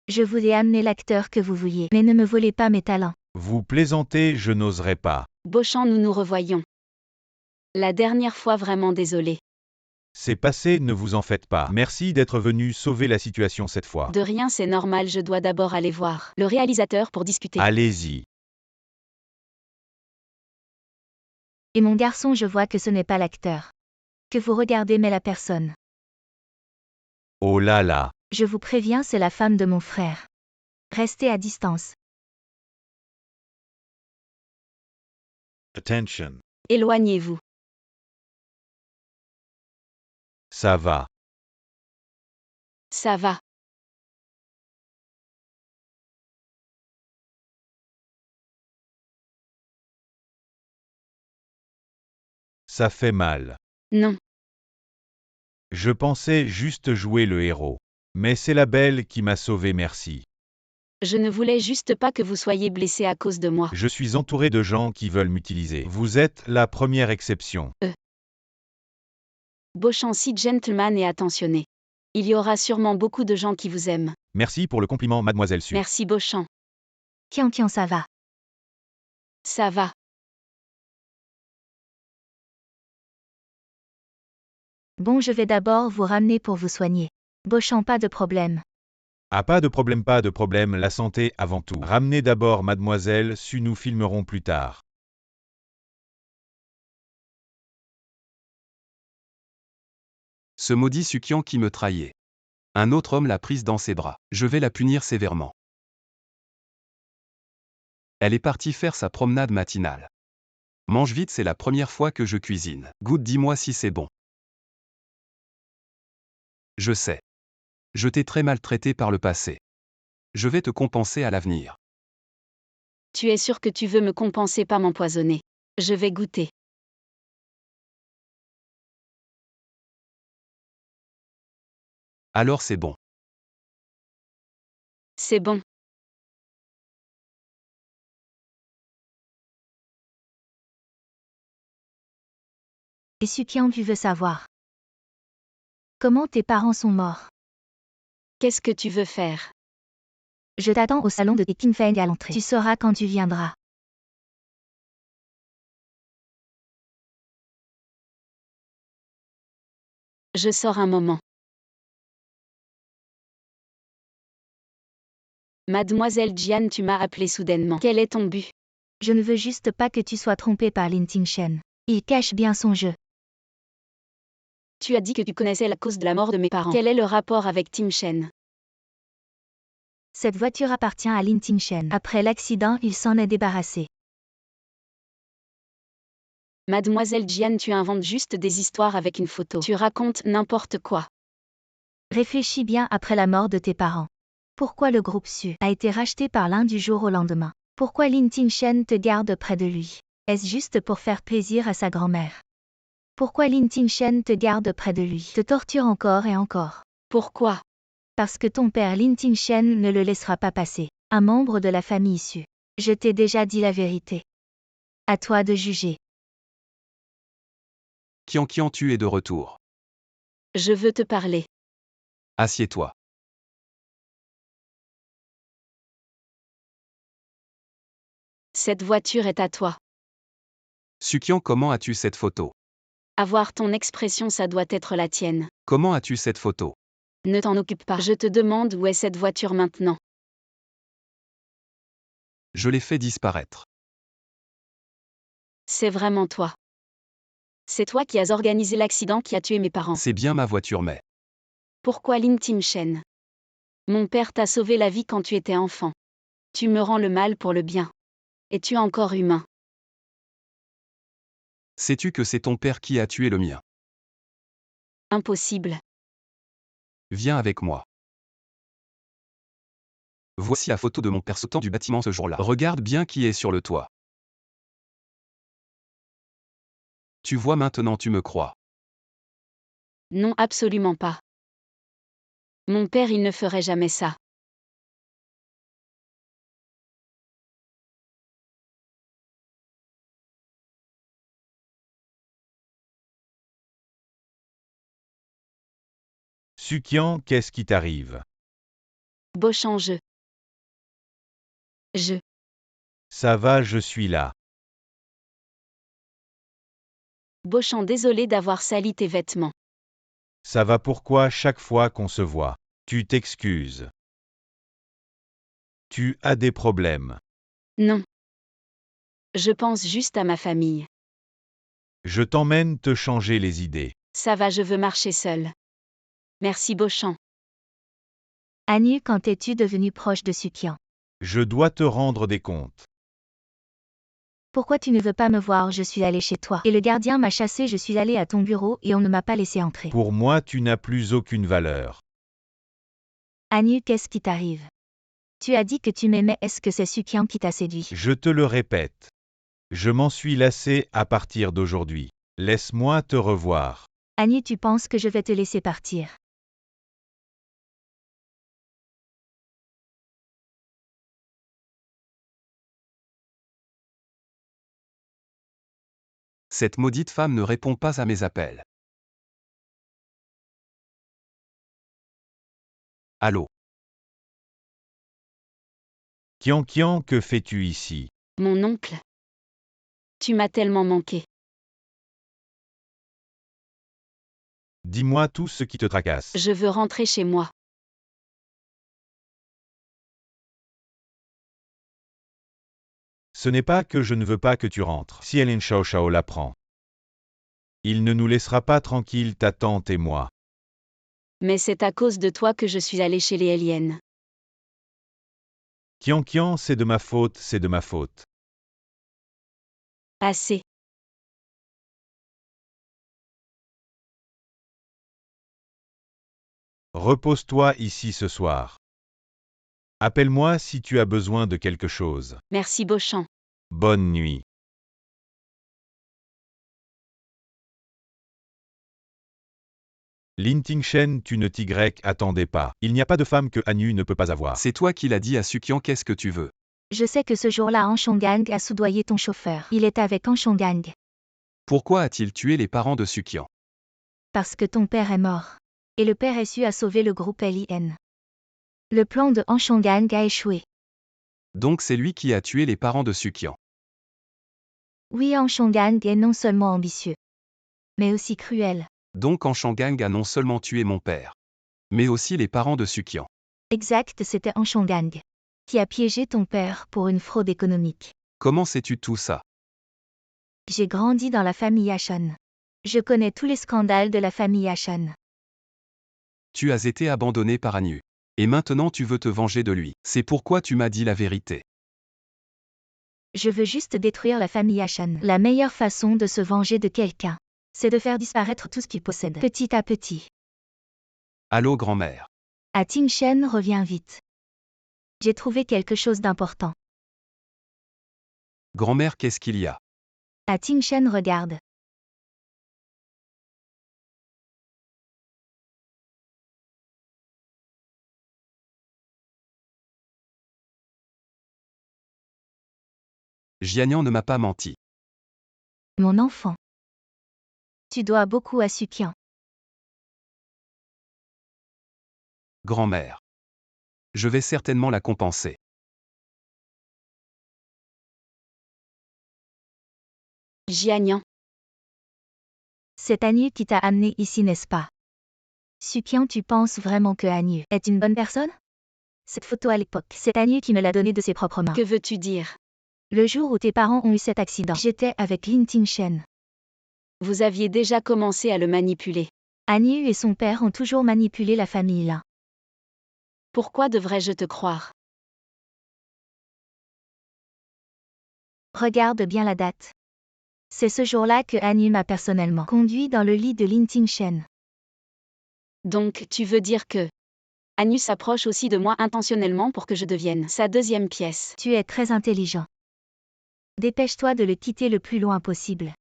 S3: Je vous ai amené l'acteur que vous vouliez, mais ne me volez pas mes talents.
S1: Vous plaisantez, je n'oserais pas.
S4: Beauchamp, nous nous revoyons. La dernière fois, vraiment désolé.
S1: C'est passé, ne vous en faites pas. Merci d'être venu sauver la situation cette fois.
S4: De rien, c'est normal, je dois d'abord aller voir le réalisateur pour discuter.
S1: Allez-y.
S3: Et mon garçon, je vois que ce n'est pas l'acteur que vous regardez mais la personne.
S1: Oh là là.
S3: Je vous préviens, c'est la femme de mon frère. Restez à distance.
S1: Attention.
S4: Éloignez-vous.
S1: Ça va.
S4: Ça va.
S1: Ça fait mal.
S4: Non.
S1: Je pensais juste jouer le héros. Mais c'est la belle qui m'a sauvé, merci.
S4: Je ne voulais juste pas que vous soyez blessé à cause de moi.
S1: Je suis entouré de gens qui veulent m'utiliser. Vous êtes la première exception.
S4: Beauchamp si gentleman et attentionné. Il y aura sûrement beaucoup de gens qui vous aiment.
S1: Merci pour le compliment, mademoiselle Su.
S4: Merci Beauchamp.
S3: Kian, ça va.
S4: Ça va.
S3: Bon, je vais d'abord vous ramener pour vous soigner. Beauchamp, pas de problème.
S1: Ah, pas de problème, la santé avant tout. Ramenez d'abord mademoiselle Su, nous filmerons plus tard.
S2: Ce maudit Sukian qui me trahit. Un autre homme l'a prise dans ses bras. Je vais la punir sévèrement. Elle est partie faire sa promenade matinale. Mange vite, c'est la première fois que je cuisine. Goûte, dis-moi si c'est bon. Je sais. Je t'ai très maltraité par le passé. Je vais te compenser à l'avenir.
S4: Tu es sûr que tu veux me compenser, pas m'empoisonner? Je vais goûter.
S2: Alors c'est bon.
S4: C'est bon.
S3: Et Sukian veut savoir. Comment tes parents sont morts?
S4: Qu'est-ce que tu veux faire?
S3: Je t'attends au salon de Kim Feng à l'entrée. Tu sauras quand tu viendras.
S4: Je sors un moment. Mademoiselle Jian, tu m'as appelé soudainement. Quel est ton but?
S3: Je ne veux juste pas que tu sois trompée par Lin Tingshen. Il cache bien son jeu.
S4: Tu as dit que tu connaissais la cause de la mort de mes parents. Quel est le rapport avec Tim Shen?
S3: Cette voiture appartient à Lin Tingshen. Après l'accident, il s'en est débarrassé.
S4: Mademoiselle Jian, tu inventes juste des histoires avec une photo. Tu racontes n'importe quoi.
S3: Réfléchis bien après la mort de tes parents. Pourquoi le groupe Su a été racheté par l'un du jour au lendemain? Pourquoi Lin Tingshen te garde près de lui? Est-ce juste pour faire plaisir à sa grand-mère? Pourquoi Lin Tingshen te garde près de lui? Te torture encore et encore.
S4: Pourquoi?
S3: Parce que ton père Lin Tingshen ne le laissera pas passer. Un membre de la famille Su. Je t'ai déjà dit la vérité. À toi de juger.
S2: Kian, tu es de retour.
S4: Je veux te parler.
S2: Assieds-toi.
S4: Cette voiture est à toi.
S2: Sukian, comment as-tu cette photo?
S4: Avoir ton expression, ça doit être la tienne.
S2: Comment as-tu cette photo?
S4: Ne t'en occupe pas. Je te demande où est cette voiture maintenant.
S2: Je l'ai fait disparaître.
S4: C'est vraiment toi. C'est toi qui as organisé l'accident qui a tué mes parents.
S2: C'est bien ma voiture, mais...
S4: Pourquoi Lin Tingshen? Mon père t'a sauvé la vie quand tu étais enfant. Tu me rends le mal pour le bien. Et tu es encore humain.
S2: Sais-tu que c'est ton père qui a tué le mien?
S4: Impossible.
S2: Viens avec moi. Voici la photo de mon père sautant du bâtiment ce jour-là. Regarde bien qui est sur le toit. Tu vois maintenant, tu me crois.
S4: Non, absolument pas. Mon père, il ne ferait jamais ça.
S1: Sukian, qu'est-ce qui t'arrive?
S4: Beauchamp, je.
S1: Ça va, je suis là.
S4: Beauchamp, désolé d'avoir sali tes vêtements.
S1: Ça va, pourquoi chaque fois qu'on se voit, tu t'excuses? Tu as des problèmes.
S4: Non. Je pense juste à ma famille.
S1: Je t'emmène te changer les idées.
S4: Ça va, je veux marcher seule. Merci Beauchamp.
S3: Anu, quand es-tu devenu proche de Sukyan?
S1: Je dois te rendre des comptes.
S3: Pourquoi tu ne veux pas me voir? Je suis allé chez toi. Et le gardien m'a chassé, je suis allé à ton bureau et on ne m'a pas laissé entrer.
S1: Pour moi, tu n'as plus aucune valeur.
S3: Anu, qu'est-ce qui t'arrive? Tu as dit que tu m'aimais, est-ce que c'est Sukyan qui t'a séduit?
S1: Je te le répète. Je m'en suis lassé à partir d'aujourd'hui. Laisse-moi te revoir.
S3: Anu, tu penses que je vais te laisser partir?
S2: Cette maudite femme ne répond pas à mes appels. Allô?
S1: Kian, que fais-tu ici?
S4: Mon oncle. Tu m'as tellement manqué.
S1: Dis-moi tout ce qui te tracasse.
S4: Je veux rentrer chez moi.
S1: Ce n'est pas que je ne veux pas que tu rentres. Si Ellen Shao l'apprend, il ne nous laissera pas tranquilles, ta tante et moi.
S4: Mais c'est à cause de toi que je suis allée chez les aliens.
S1: Kian, c'est de ma faute, c'est de ma faute.
S4: Assez.
S1: Repose-toi ici ce soir. Appelle-moi si tu as besoin de quelque chose.
S4: Merci Beauchamp.
S1: Bonne nuit. Lin Tingshen, tu ne attendais pas. Il n'y a pas de femme que Anu ne peut pas avoir.
S2: C'est toi qui l'as dit à Sukyan, qu'est-ce que tu veux?
S3: Je sais que ce jour-là, Anshonggang a soudoyé ton chauffeur. Il est avec Anshonggang.
S2: Pourquoi a-t-il tué les parents de Sukyan?
S3: Parce que ton père est mort. Et le père est su à sauver le groupe LIN. Le plan de Anshonggang a échoué.
S2: Donc c'est lui qui a tué les parents de Sukyan.
S3: Oui, Anshonggang est non seulement ambitieux, mais aussi cruel.
S2: Donc Anshonggang a non seulement tué mon père, mais aussi les parents de Sukyan.
S3: Exact, c'était Anshonggang qui a piégé ton père pour une fraude économique.
S2: Comment sais-tu tout ça?
S3: J'ai grandi dans la famille Ashan. Je connais tous les scandales de la famille Ashan.
S2: Tu as été abandonné par Anu. Et maintenant tu veux te venger de lui. C'est pourquoi tu m'as dit la vérité.
S3: Je veux juste détruire la famille Ashan. La meilleure façon de se venger de quelqu'un, c'est de faire disparaître tout ce qu'il possède, petit à petit.
S2: Allô grand-mère.
S3: À Tingshen, reviens vite. J'ai trouvé quelque chose d'important.
S2: Grand-mère, qu'est-ce qu'il y a?
S3: À Tingshen, regarde.
S2: Jianian ne m'a pas menti.
S3: Mon enfant. Tu dois beaucoup à Sukyan.
S2: Grand-mère. Je vais certainement la compenser.
S4: Jianian.
S3: C'est Anu qui t'a amené ici, n'est-ce pas? Sukyan, tu penses vraiment que Anu est une bonne personne? Cette photo à l'époque, c'est Anu qui me l'a donnée de ses propres mains.
S4: Que veux-tu dire?
S3: Le jour où tes parents ont eu cet accident, j'étais avec Lin Tingshen.
S4: Vous aviez déjà commencé à le manipuler.
S3: Anu et son père ont toujours manipulé la famille Lin.
S4: Pourquoi devrais-je te croire?
S3: Regarde bien la date. C'est ce jour-là que Anu m'a personnellement conduit dans le lit de Lin Tingshen.
S4: Donc, tu veux dire que Anu s'approche aussi de moi intentionnellement pour que je devienne sa deuxième pièce.
S3: Tu es très intelligent. Dépêche-toi de le quitter le plus loin possible.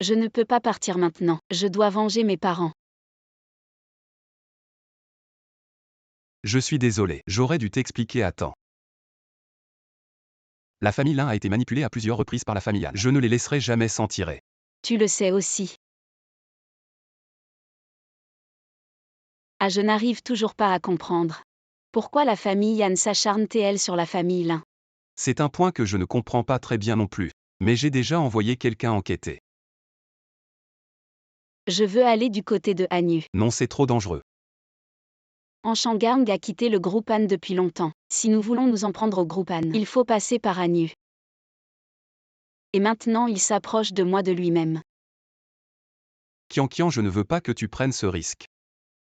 S4: Je ne peux pas partir maintenant. Je dois venger mes parents.
S2: Je suis désolé, j'aurais dû t'expliquer à temps. La famille Lin a été manipulée à plusieurs reprises par la famille Han. Je ne les laisserai jamais s'en tirer.
S4: Tu le sais aussi. Ah, je n'arrive toujours pas à comprendre. Pourquoi la famille Yan s'acharne-t-elle sur la famille Lin?
S2: C'est un point que je ne comprends pas très bien non plus. Mais j'ai déjà envoyé quelqu'un enquêter.
S4: Je veux aller du côté de Anu.
S2: Non, c'est trop dangereux.
S4: Anshonggang a quitté le groupe Han depuis longtemps. Si nous voulons nous en prendre au groupe Han, il faut passer par Anu. Et maintenant il s'approche de moi de lui-même.
S2: Qian, je ne veux pas que tu prennes ce risque.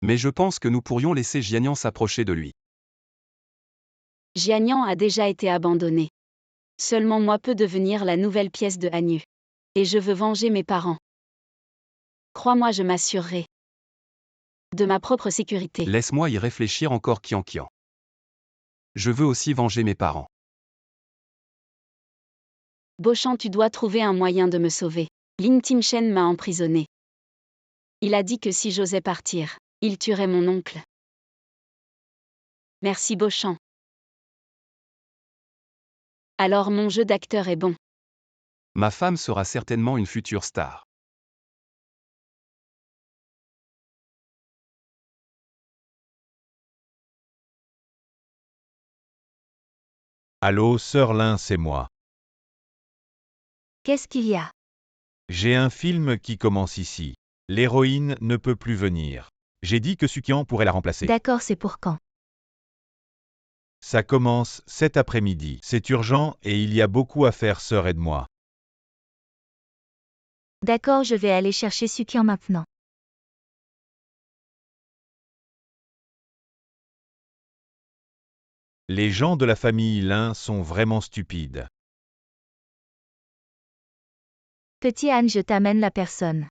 S2: Mais je pense que nous pourrions laisser Jianian s'approcher de lui.
S4: Jianian a déjà été abandonné. Seulement moi peux devenir la nouvelle pièce de Hanyu. Et je veux venger mes parents. Crois-moi, je m'assurerai de ma propre sécurité.
S2: Laisse-moi y réfléchir encore, Qian. Je veux aussi venger mes parents.
S4: Beauchamp, tu dois trouver un moyen de me sauver. Lin Tingshen m'a emprisonné. Il a dit que si j'osais partir, il tuerait mon oncle. Merci Beauchamp. Alors mon jeu d'acteur est bon.
S2: Ma femme sera certainement une future star.
S1: Allô, Sir Lin, c'est moi.
S3: Qu'est-ce qu'il y a?
S1: J'ai un film qui commence ici. L'héroïne ne peut plus venir. J'ai dit que Sukian pourrait la remplacer.
S3: D'accord, c'est pour quand?
S1: Ça commence cet après-midi. C'est urgent et il y a beaucoup à faire, Sir, aide-moi.
S3: D'accord, je vais aller chercher Sukian maintenant.
S1: Les gens de la famille Lin sont vraiment stupides.
S3: Petit Anne, je t'amène la personne.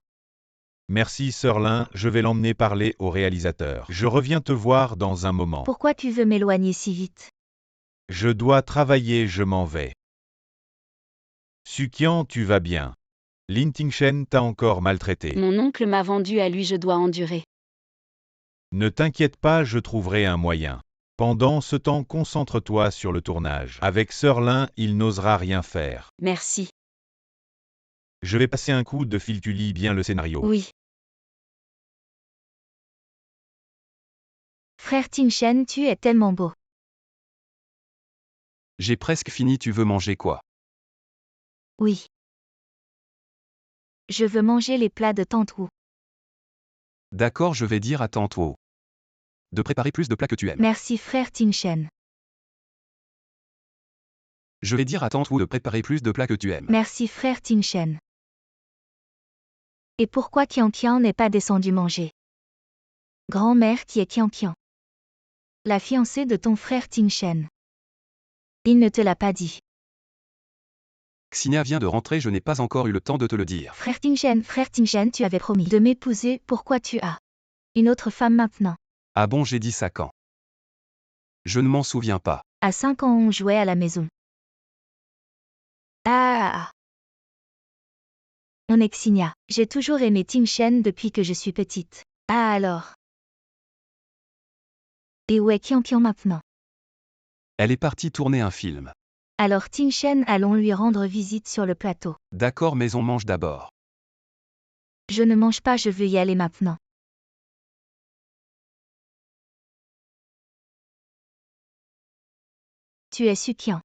S1: Merci, Sir Lin, je vais l'emmener parler au réalisateur. Je reviens te voir dans un moment.
S3: Pourquoi tu veux m'éloigner si vite?
S1: Je dois travailler, je m'en vais. Sukian, tu vas bien. Lin Tingshen t'a encore maltraité.
S4: Mon oncle m'a vendu à lui, je dois endurer.
S1: Ne t'inquiète pas, je trouverai un moyen. Pendant ce temps, concentre-toi sur le tournage. Avec Sir Lin, il n'osera rien faire.
S4: Merci.
S1: Je vais passer un coup de fil, tu lis bien le scénario.
S4: Oui.
S3: Frère Tingshen, tu es tellement beau.
S2: J'ai presque fini, tu veux manger quoi?
S3: Oui. Je veux manger les plats de Tante Wu.
S2: D'accord, je vais dire à Tante Wu de préparer plus de plats que tu aimes.
S3: Merci frère Tingshen.
S2: Je vais dire à Tante Wu de préparer plus de plats que tu aimes.
S3: Merci frère Tingshen. Et pourquoi Qian n'est pas descendu manger? Grand-mère qui est Qian. La fiancée de ton frère Tingshen. Il ne te l'a pas dit.
S2: Xinia vient de rentrer, je n'ai pas encore eu le temps de te le dire.
S3: Frère Tingshen, tu avais promis de m'épouser, pourquoi tu as une autre femme maintenant?
S2: Ah bon, j'ai dit ça quand? Je ne m'en souviens pas.
S3: À 5 ans on jouait à la maison. Ah. On est Xinia. J'ai toujours aimé Tingshen depuis que je suis petite. Ah alors. Et où est Qian maintenant?
S2: Elle est partie tourner un film.
S3: Alors Tingshen, allons lui rendre visite sur le plateau.
S2: D'accord, mais on mange d'abord.
S3: Je ne mange pas, je veux y aller maintenant. Tu es Sukian.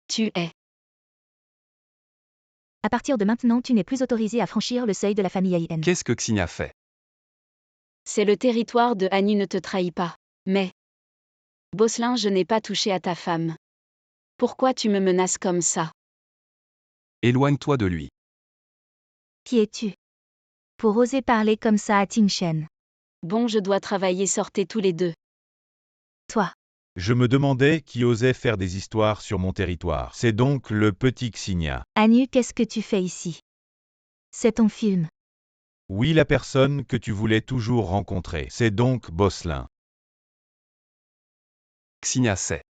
S4: Tu es.
S3: À partir de maintenant, tu n'es plus autorisé à franchir le seuil de la famille Ayen.
S2: Qu'est-ce que Xinia fait?
S4: C'est le territoire de Hanyu, ne te trahis pas. Mais. Beaucelin, je n'ai pas touché à ta femme. Pourquoi tu me menaces comme ça?
S2: Éloigne-toi de lui.
S3: Qui es-tu? Pour oser parler comme ça à Tingshen.
S4: Bon, je dois travailler, sortez tous les deux.
S3: Toi.
S1: Je me demandais qui osait faire des histoires sur mon territoire. C'est donc le petit Xinia.
S3: Hanyu, qu'est-ce que tu fais ici? C'est ton film.
S1: Oui, la personne que tu voulais toujours rencontrer. C'est donc Beaucelin.
S2: Xinia sait.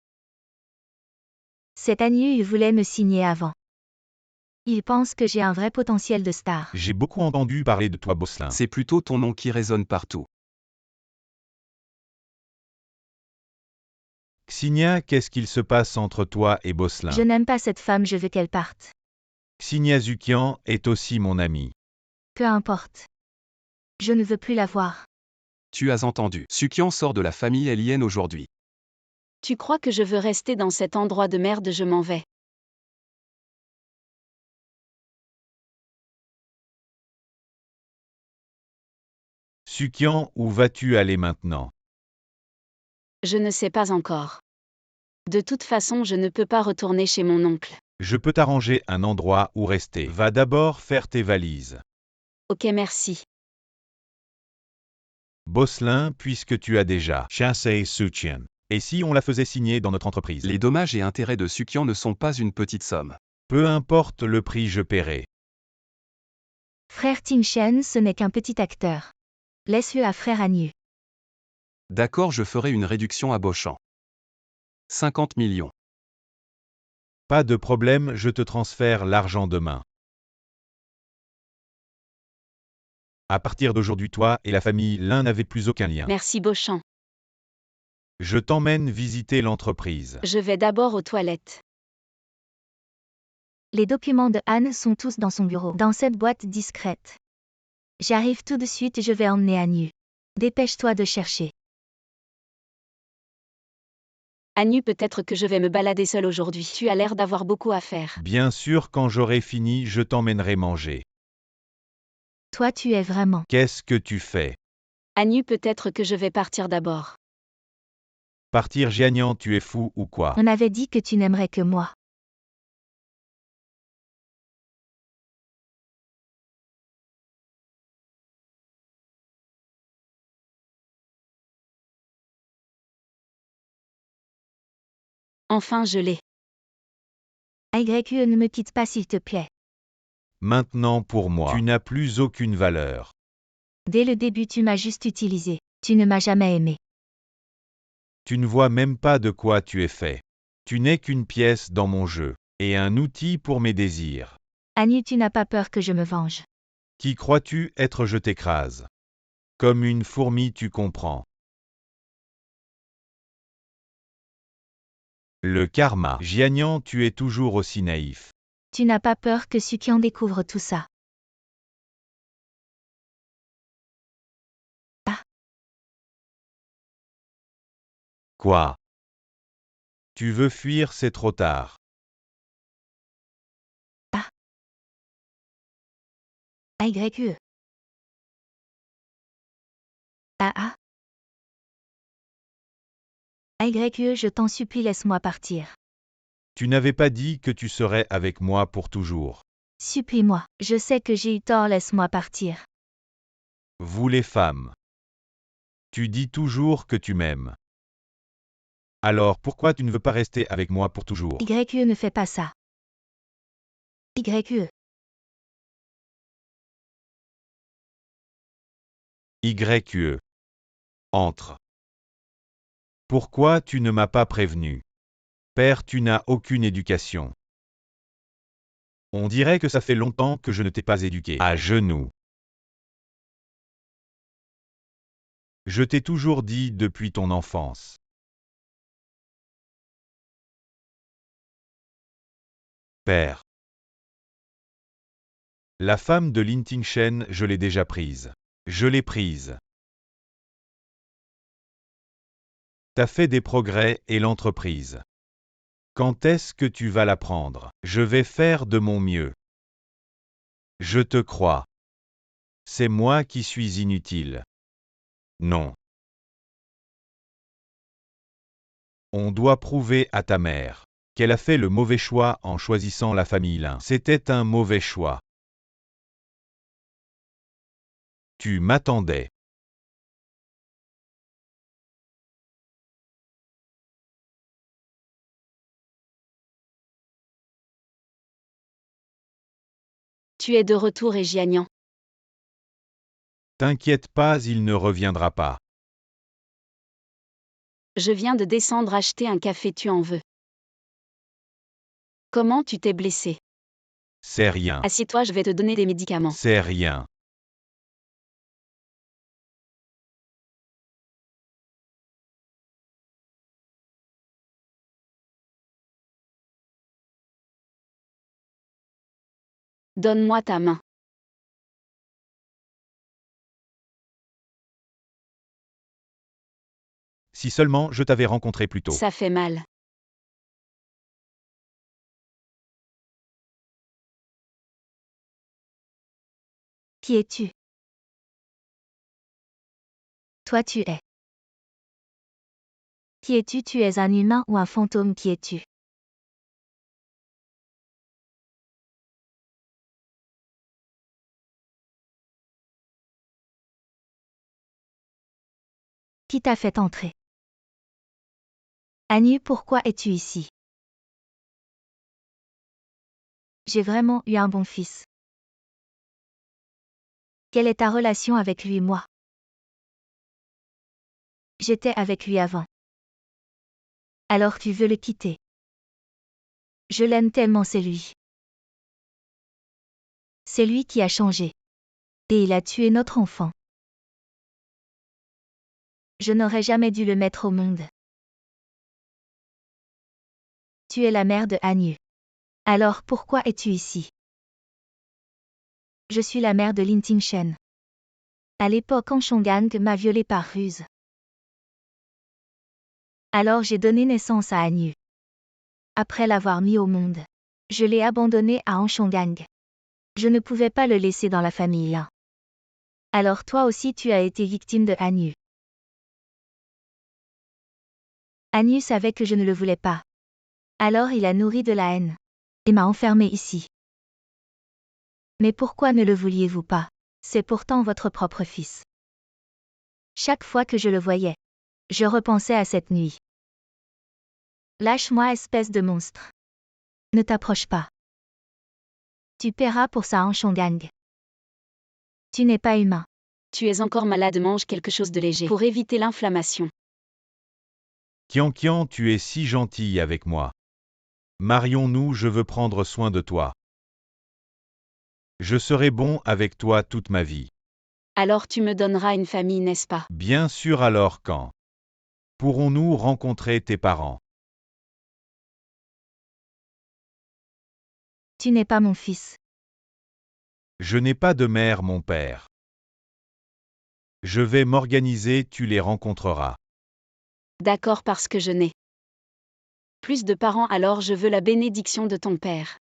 S3: Cet Hanyu, il voulait me signer avant. Il pense que j'ai un vrai potentiel de star.
S1: J'ai beaucoup entendu parler de toi, Beaucelin.
S2: C'est plutôt ton nom qui résonne partout.
S1: Xinia, qu'est-ce qu'il se passe entre toi et Beaucelin?
S3: Je n'aime pas cette femme, je veux qu'elle parte.
S1: Xinia Sukian est aussi mon ami.
S3: Peu importe. Je ne veux plus la voir.
S2: Tu as entendu. Sukian sort de la famille Alien aujourd'hui.
S4: Tu crois que je veux rester dans cet endroit de merde, je m'en vais.
S1: Sukian, où vas-tu aller maintenant?
S4: Je ne sais pas encore. De toute façon, je ne peux pas retourner chez mon oncle.
S1: Je peux t'arranger un endroit où rester. Va d'abord faire tes valises.
S4: Ok, merci.
S1: Bosselin, puisque tu as déjà chassé Suqian. Et si on la faisait signer dans notre entreprise?
S2: Les dommages et intérêts de Sukian ne sont pas une petite somme.
S1: Peu importe le prix, je paierai.
S3: Frère Tingshen, ce n'est qu'un petit acteur. Laisse-le à frère Agnew.
S2: D'accord, je ferai une réduction à Beauchamp. 50 millions.
S1: Pas de problème, je te transfère l'argent demain. À partir d'aujourd'hui, toi et la famille Lin n'avez plus aucun lien.
S4: Merci Beauchamp.
S1: Je t'emmène visiter l'entreprise.
S4: Je vais d'abord aux toilettes.
S3: Les documents de Anne sont tous dans son bureau, dans cette boîte discrète. J'arrive tout de suite, je vais emmener Agnew. Dépêche-toi de chercher.
S4: Agnew, peut-être que je vais me balader seule aujourd'hui. Tu as l'air d'avoir beaucoup à faire.
S1: Bien sûr, quand j'aurai fini, je t'emmènerai manger.
S3: Toi, tu es vraiment.
S1: Qu'est-ce que tu fais?
S4: Agnew, peut-être que je vais partir d'abord.
S1: Partir Jianian, tu es fou ou quoi?
S3: On avait dit que tu n'aimerais que moi.
S4: Enfin, je l'ai.
S3: YE, ne me quitte pas s'il te plaît.
S1: Maintenant pour moi, tu n'as plus aucune valeur.
S3: Dès le début, tu m'as juste utilisé. Tu ne m'as jamais aimé.
S1: Tu ne vois même pas de quoi tu es fait. Tu n'es qu'une pièce dans mon jeu, et un outil pour mes désirs.
S3: Agnew, tu n'as pas peur que je me venge.
S1: Qui crois-tu être? Je t'écrase. Comme une fourmi, tu comprends. Le karma. Jianian, tu es toujours aussi naïf.
S3: Tu n'as pas peur que Sukian découvre tout ça.
S1: Quoi? Tu veux fuir, c'est trop tard.
S3: YE. YE, je t'en supplie, laisse-moi partir.
S1: Tu n'avais pas dit que tu serais avec moi pour toujours.
S3: Supplie-moi. Je sais que j'ai eu tort, laisse-moi partir.
S1: Vous les femmes. Tu dis toujours que tu m'aimes. Alors pourquoi tu ne veux pas rester avec moi pour toujours?
S3: YE, ne fais pas ça. YE.
S1: YE. Entre. Pourquoi tu ne m'as pas prévenu? Père, tu n'as aucune éducation. On dirait que ça fait longtemps que je ne t'ai pas éduqué. À genoux. Je t'ai toujours dit depuis ton enfance. Père. La femme de Lin Tingshen, je l'ai déjà prise. Je l'ai prise. T'as fait des progrès et l'entreprise. Quand est-ce que tu vas la prendre? Je vais faire de mon mieux. Je te crois. C'est moi qui suis inutile. Non. On doit prouver à ta mère qu'elle a fait le mauvais choix en choisissant la famille Lin. C'était un mauvais choix. Tu m'attendais.
S4: Tu es de retour et Jianian.
S1: T'inquiète pas, il ne reviendra pas.
S4: Je viens de descendre acheter un café, tu en veux? Comment tu t'es blessé?
S1: C'est rien.
S4: Assieds-toi, je vais te donner des médicaments.
S1: C'est rien.
S4: Donne-moi ta main.
S1: Si seulement je t'avais rencontré plus tôt.
S4: Ça fait mal.
S3: Qui es-tu? Toi, tu es. Qui es-tu? Tu es un humain ou un fantôme? Qui es-tu? Qui t'a fait entrer? Anu, pourquoi es-tu ici? J'ai vraiment eu un bon fils. Quelle est ta relation avec lui, moi? J'étais avec lui avant. Alors tu veux le quitter? Je l'aime tellement, c'est lui. C'est lui qui a changé. Et il a tué notre enfant. Je n'aurais jamais dû le mettre au monde. Tu es la mère de Anu. Alors pourquoi es-tu ici? Je suis la mère de Lin Tingshen. À l'époque, Anshonggang m'a violée par ruse. Alors j'ai donné naissance à Anu. Après l'avoir mis au monde, je l'ai abandonné à Anshonggang. Je ne pouvais pas le laisser dans la famille. Alors toi aussi tu as été victime de Anu. Anu savait que je ne le voulais pas. Alors il a nourri de la haine. Et m'a enfermé ici. Mais pourquoi ne le vouliez-vous pas? C'est pourtant votre propre fils. Chaque fois que je le voyais, je repensais à cette nuit. Lâche-moi, espèce de monstre. Ne t'approche pas. Tu paieras pour ça, Anshonggang. Tu n'es pas humain.
S4: Tu es encore malade, mange quelque chose de léger pour éviter l'inflammation.
S1: Qian, tu es si gentille avec moi. Marions-nous, je veux prendre soin de toi. Je serai bon avec toi toute ma vie.
S4: Alors tu me donneras une famille, n'est-ce pas?
S1: Bien sûr, alors quand pourrons-nous rencontrer tes parents?
S3: Tu n'es pas mon fils.
S1: Je n'ai pas de mère, mon père. Je vais m'organiser, tu les rencontreras.
S4: D'accord, parce que je n'ai plus de parents, alors je veux la bénédiction de ton père.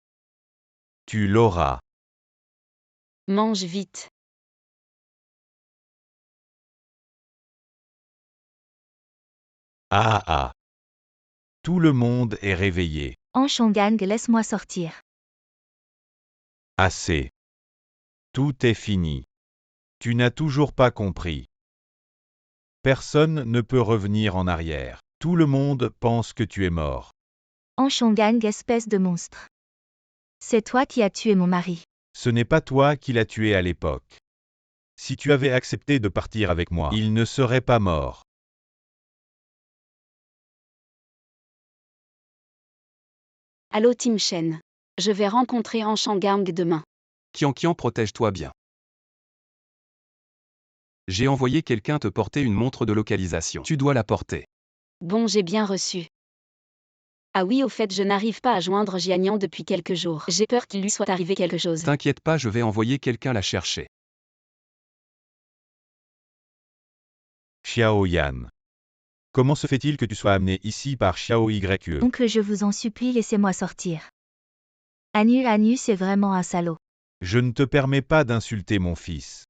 S1: Tu l'auras.
S4: Mange vite.
S1: Ah ah. Tout le monde est réveillé.
S3: Anshonggang, laisse-moi sortir.
S1: Assez. Tout est fini. Tu n'as toujours pas compris. Personne ne peut revenir en arrière. Tout le monde pense que tu es mort.
S3: Anshonggang, espèce de monstre. C'est toi qui as tué mon mari.
S1: Ce n'est pas toi qui l'as tué à l'époque. Si tu avais accepté de partir avec moi, il ne serait pas mort.
S4: Allô Tingshen. Je vais rencontrer Anshonggang demain.
S2: Qian, protège-toi bien. J'ai envoyé quelqu'un te porter une montre de localisation. Tu dois la porter.
S4: Bon, j'ai bien reçu. Ah oui, au fait, je n'arrive pas à joindre Jianian depuis quelques jours. J'ai peur qu'il lui soit arrivé quelque chose.
S2: T'inquiète pas, je vais envoyer quelqu'un la chercher.
S1: Xiao Yan. Comment se fait-il que tu sois amené ici par Xiao Yue?
S3: Oncle, je vous en supplie, laissez-moi sortir. Anu, c'est vraiment un salaud.
S1: Je ne te permets pas d'insulter mon fils.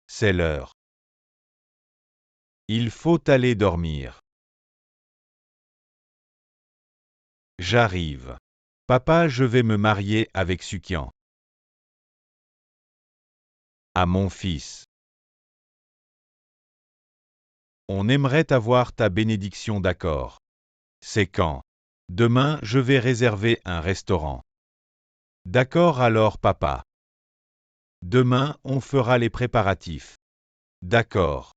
S1: C'est l'heure. Il faut aller dormir. J'arrive. Papa, je vais me marier avec Sukian. À mon fils. On aimerait avoir ta bénédiction, d'accord? C'est quand? Demain, je vais réserver un restaurant. D'accord alors, papa. Demain, on fera les préparatifs. D'accord.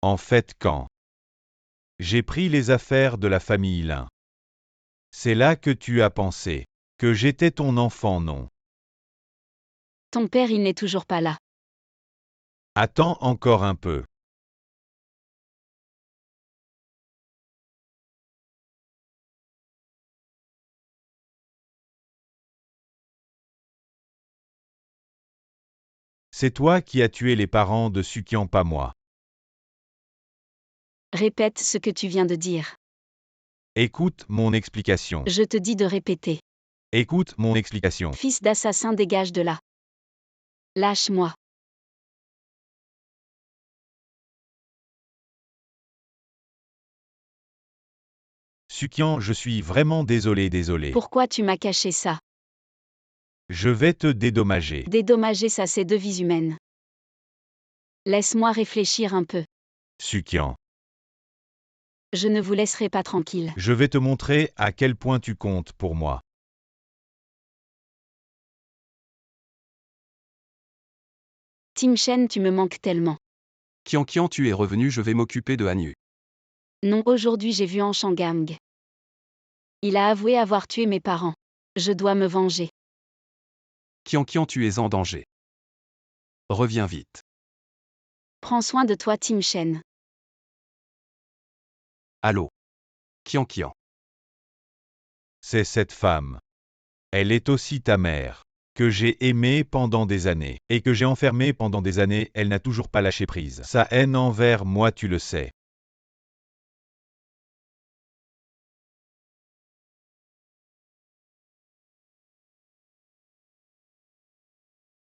S1: En fait, quand j'ai pris les affaires de la famille Lin, c'est là que tu as pensé que j'étais ton enfant, non?
S4: Ton père, il n'est toujours pas là.
S1: Attends encore un peu. C'est toi qui as tué les parents de Sukian, pas moi.
S4: Répète ce que tu viens de dire.
S1: Écoute mon explication.
S4: Je te dis de répéter.
S1: Écoute mon explication.
S4: Fils d'assassin, dégage de là. Lâche-moi.
S1: Sukian, je suis vraiment désolé.
S4: Pourquoi tu m'as caché ça?
S1: Je vais te dédommager.
S4: Dédommager ça, c'est deux vies humaines. Laisse-moi réfléchir un peu.
S1: Sukian,
S4: Je ne vous laisserai pas tranquille.
S1: je vais te montrer à quel point tu comptes pour moi.
S4: Tim Shen, tu me manques tellement.
S2: Qian Qian, tu es revenu, je vais m'occuper de Hanyu.
S4: Non, aujourd'hui j'ai vu Anshangang. Il a avoué avoir tué mes parents. Je dois me venger.
S2: Qian Qian, tu es en danger. Reviens vite.
S4: Prends soin de toi, Tim Shen.
S2: Allô. Qian Qian.
S1: C'est cette femme. Elle est aussi ta mère, que j'ai aimée pendant des années, et que j'ai enfermée pendant des années, elle n'a toujours pas lâché prise. Sa haine envers moi, tu le sais.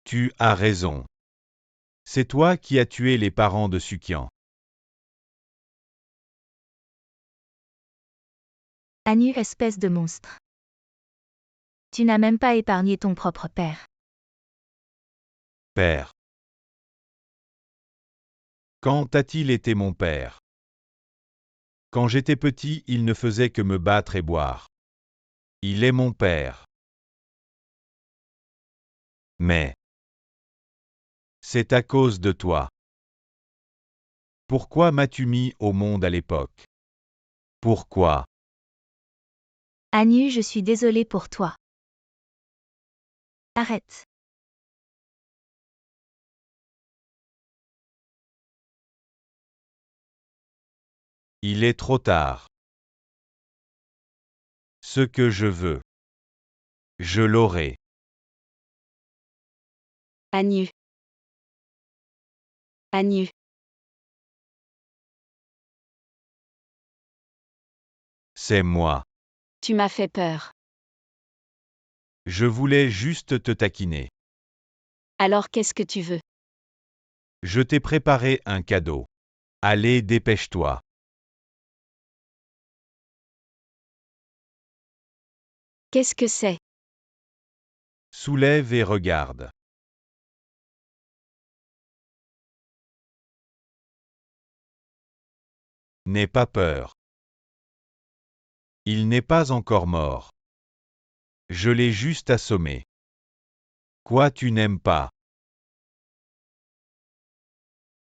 S1: Tu as raison. C'est toi qui as tué les parents de Sukian.
S3: Hanyu, espèce de monstre. Tu n'as même pas épargné ton propre père.
S1: Père. Quand a-t-il été mon père? Quand j'étais petit, il ne faisait que me battre et boire. Il est mon père. Mais c'est à cause de toi. Pourquoi m'as-tu mis au monde à l'époque? Pourquoi?
S3: Hanyu, je suis désolée pour toi. Arrête.
S1: Il est trop tard. Ce que je veux, je l'aurai.
S4: Hanyu. Hanyu.
S1: C'est moi.
S4: Tu m'as fait peur.
S1: Je voulais juste te taquiner.
S4: Alors qu'est-ce que tu veux?
S1: Je t'ai préparé un cadeau. Allez, dépêche-toi.
S4: Qu'est-ce que c'est?
S1: Soulève et regarde. N'aie pas peur. Il n'est pas encore mort. Je l'ai juste assommé. Quoi, tu n'aimes pas?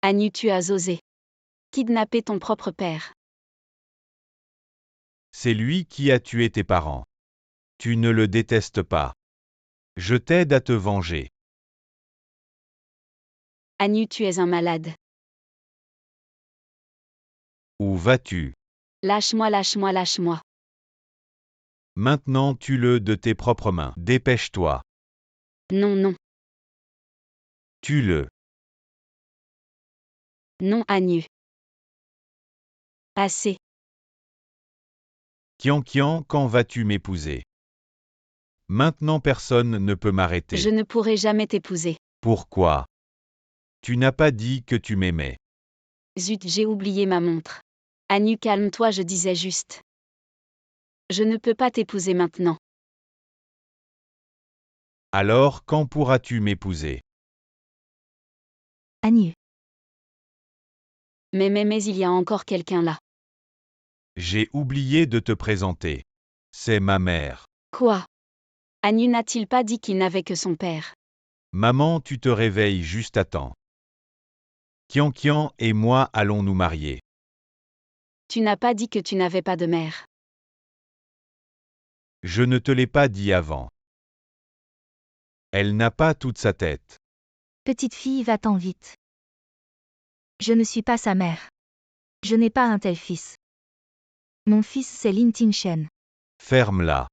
S4: Hanyu, tu as osé kidnapper ton propre père.
S1: C'est lui qui a tué tes parents. Tu ne le détestes pas. Je t'aide à te venger.
S4: Hanyu, tu es un malade.
S1: Où vas-tu?
S4: Lâche-moi, lâche-moi, lâche-moi.
S1: Maintenant tue-le de tes propres mains. Dépêche-toi.
S4: Non, non,
S1: Tue-le.
S4: non, Hanyu. Assez.
S1: Qian Qian, quand vas-tu m'épouser? Maintenant personne ne peut m'arrêter.
S4: Je ne pourrai jamais t'épouser.
S1: Pourquoi? Tu n'as pas dit que tu m'aimais.
S4: Zut, j'ai oublié ma montre. Hanyu, calme-toi, je disais juste. Je ne peux pas t'épouser maintenant.
S1: Alors quand pourras-tu m'épouser?
S3: Hanyu.
S4: Mais il y a encore quelqu'un là.
S1: J'ai oublié de te présenter. C'est ma mère.
S4: Quoi? Hanyu n'a-t-il pas dit qu'il n'avait que son père?
S1: Maman, tu te réveilles juste à temps. Qian Qian et moi allons nous marier.
S4: Tu n'as pas dit que tu n'avais pas de mère.
S1: Je ne te l'ai pas dit avant. Elle n'a pas toute sa tête.
S3: Petite fille, va-t'en vite. Je ne suis pas sa mère. Je n'ai pas un tel fils. Mon fils, c'est Lin Tim Shen.
S1: Ferme-la.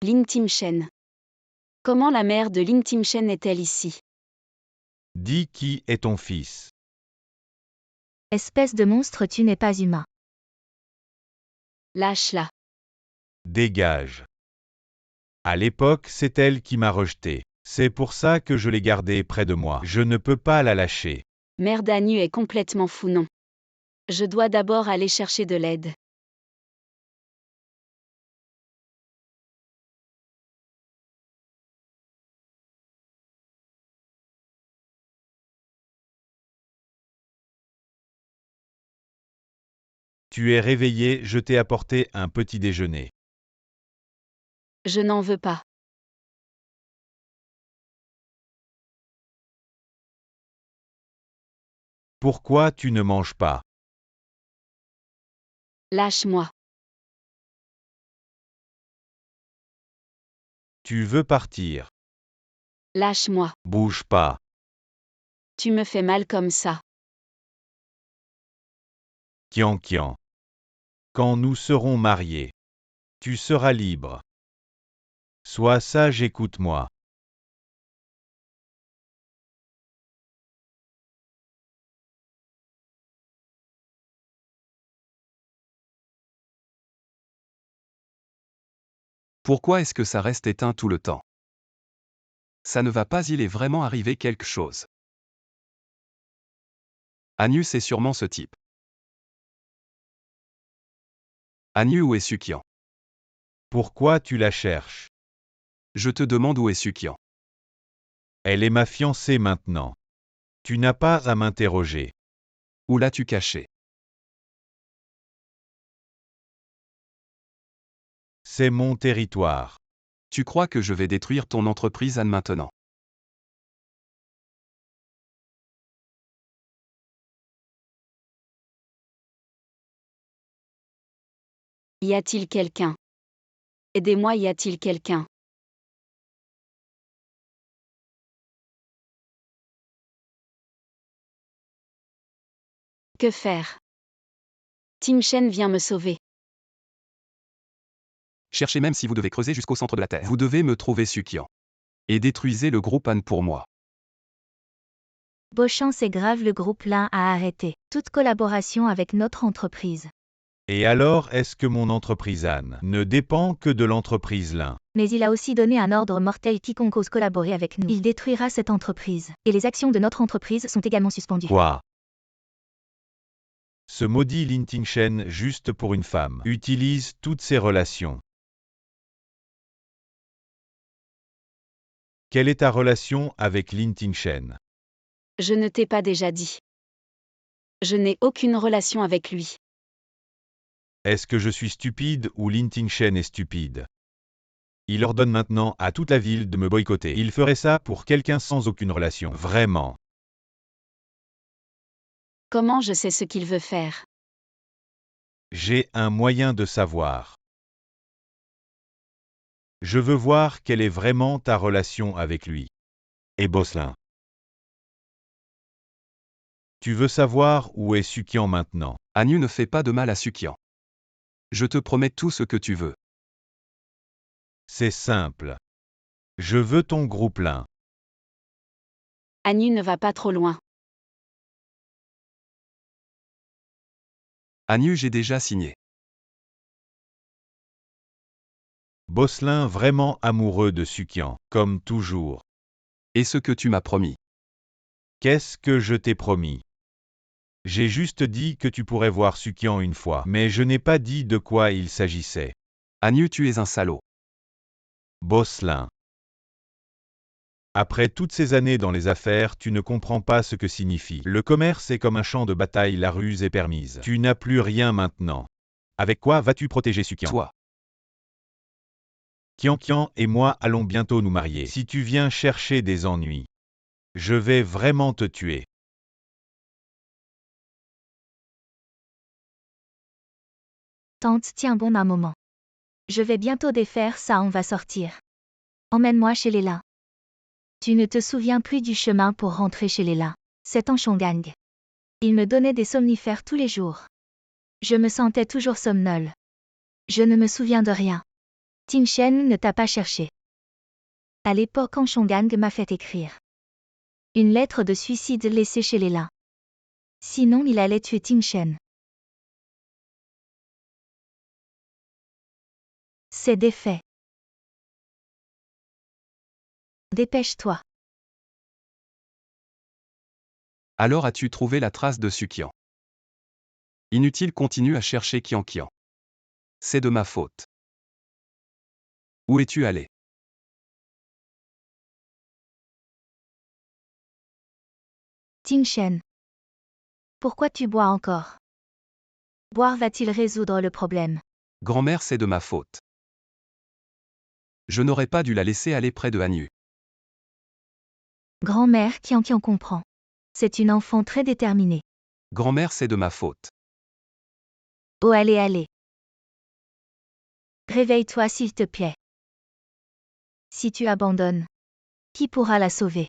S4: Lin Tim Shen. Comment la mère de Lin Tim Shen est-elle ici?
S1: Dis qui est ton fils.
S3: Espèce de monstre, tu n'es pas humain.
S4: Lâche-la.
S1: Dégage. À l'époque, c'est elle qui m'a rejeté. C'est pour ça que je l'ai gardée près de moi. Je ne peux pas la lâcher.
S4: Mère d'Hanyu est complètement fou, non. Je dois d'abord aller chercher de l'aide.
S1: Tu es réveillé, je t'ai apporté un petit déjeuner.
S4: Je n'en veux pas.
S1: Pourquoi tu ne manges pas?
S4: Lâche-moi.
S1: Tu veux partir.
S4: Lâche-moi.
S1: Bouge pas.
S4: Tu me fais mal comme ça.
S1: Kian Kian. Quand nous serons mariés, tu seras libre. Sois sage, écoute-moi.
S2: Pourquoi est-ce que ça reste éteint tout le temps? Ça ne va pas, il est vraiment arrivé quelque chose. Anu, c'est sûrement ce type. Anu, où est Sukian?
S1: Pourquoi tu la cherches?
S2: Je te demande où est Sukian.
S1: Elle est ma fiancée maintenant. Tu n'as pas à m'interroger.
S2: Où l'as-tu caché?
S1: C'est mon territoire.
S2: Tu crois que je vais détruire ton entreprise Anne maintenant?
S4: Y a-t-il quelqu'un? Aidez-moi, y a-t-il quelqu'un? Que faire? Tim Shen vient me sauver.
S2: Cherchez même si vous devez creuser jusqu'au centre de la Terre. Vous devez me trouver Sukian. Et détruisez le groupe Anne pour moi.
S3: Beauchamp, c'est grave, le groupe Lin a arrêté toute collaboration avec notre entreprise.
S1: Et alors, est-ce que mon entreprise Anne ne dépend que de l'entreprise Lin?
S3: Mais il a aussi donné un ordre mortel: quiconque ose collaborer avec nous, il détruira cette entreprise. Et les actions de notre entreprise sont également suspendues.
S1: Quoi? Ce maudit Lin Tingshen, juste pour une femme, utilise toutes ses relations. Quelle est ta relation avec Lin Tingshen?
S4: Je ne t'ai pas déjà dit. Je n'ai aucune relation avec lui.
S1: Est-ce que je suis stupide ou Lin Tingshen est stupide? Il ordonne maintenant à toute la ville de me boycotter. Il ferait ça pour quelqu'un sans aucune relation. Vraiment.
S4: Comment je sais ce qu'il veut faire?
S1: J'ai un moyen de savoir. Je veux voir quelle est vraiment ta relation avec lui. Et Bosselin. Tu veux savoir où est Sukian maintenant?
S2: Anu ne fait pas de mal à Sukian. Je te promets tout ce que tu veux.
S1: C'est simple. Je veux ton groupe Lin.
S4: Anu ne va pas trop loin.
S2: Anu, j'ai déjà signé.
S1: Bosselin vraiment amoureux de Sukian, comme toujours.
S2: Et ce que tu m'as promis.
S1: Qu'est-ce que je t'ai promis? J'ai juste dit que tu pourrais voir Sukian une fois, mais je n'ai pas dit de quoi il s'agissait.
S2: Anu, tu es un salaud.
S1: Bosselin. Après toutes ces années dans les affaires, tu ne comprends pas ce que signifie. Le commerce est comme un champ de bataille, la ruse est permise. Tu n'as plus rien maintenant. Avec quoi vas-tu protéger Sukian?
S2: Toi.
S1: Kian Kian et moi allons bientôt nous marier. Si tu viens chercher des ennuis, je vais vraiment te tuer.
S3: Tante, tiens bon un moment. Je vais bientôt défaire ça, on va sortir. Emmène-moi chez Léla. Tu ne te souviens plus du chemin pour rentrer chez Léla. C'est en Chonggang. Il me donnait des somnifères tous les jours. Je me sentais toujours somnole. Je ne me souviens de rien. Tingshen ne t'a pas cherché. À l'époque, en Chonggang m'a fait écrire une lettre de suicide laissée chez Léla. Sinon, il allait tuer Tingshen. C'est défait. Dépêche-toi.
S2: Alors as-tu trouvé la trace de Sukian? Inutile, continue à chercher Kian Kian. C'est de ma faute. Où es-tu allé?
S3: Tingshen. Pourquoi tu bois encore? Boire va-t-il résoudre le problème?
S2: Grand-mère, c'est de ma faute. Je n'aurais pas dû la laisser aller près de Hanyu.
S3: Grand-mère qui en comprend. C'est une enfant très déterminée.
S2: Grand-mère, c'est de ma faute.
S3: Oh allez allez. Réveille-toi s'il te plaît. Si tu abandonnes, qui pourra la sauver?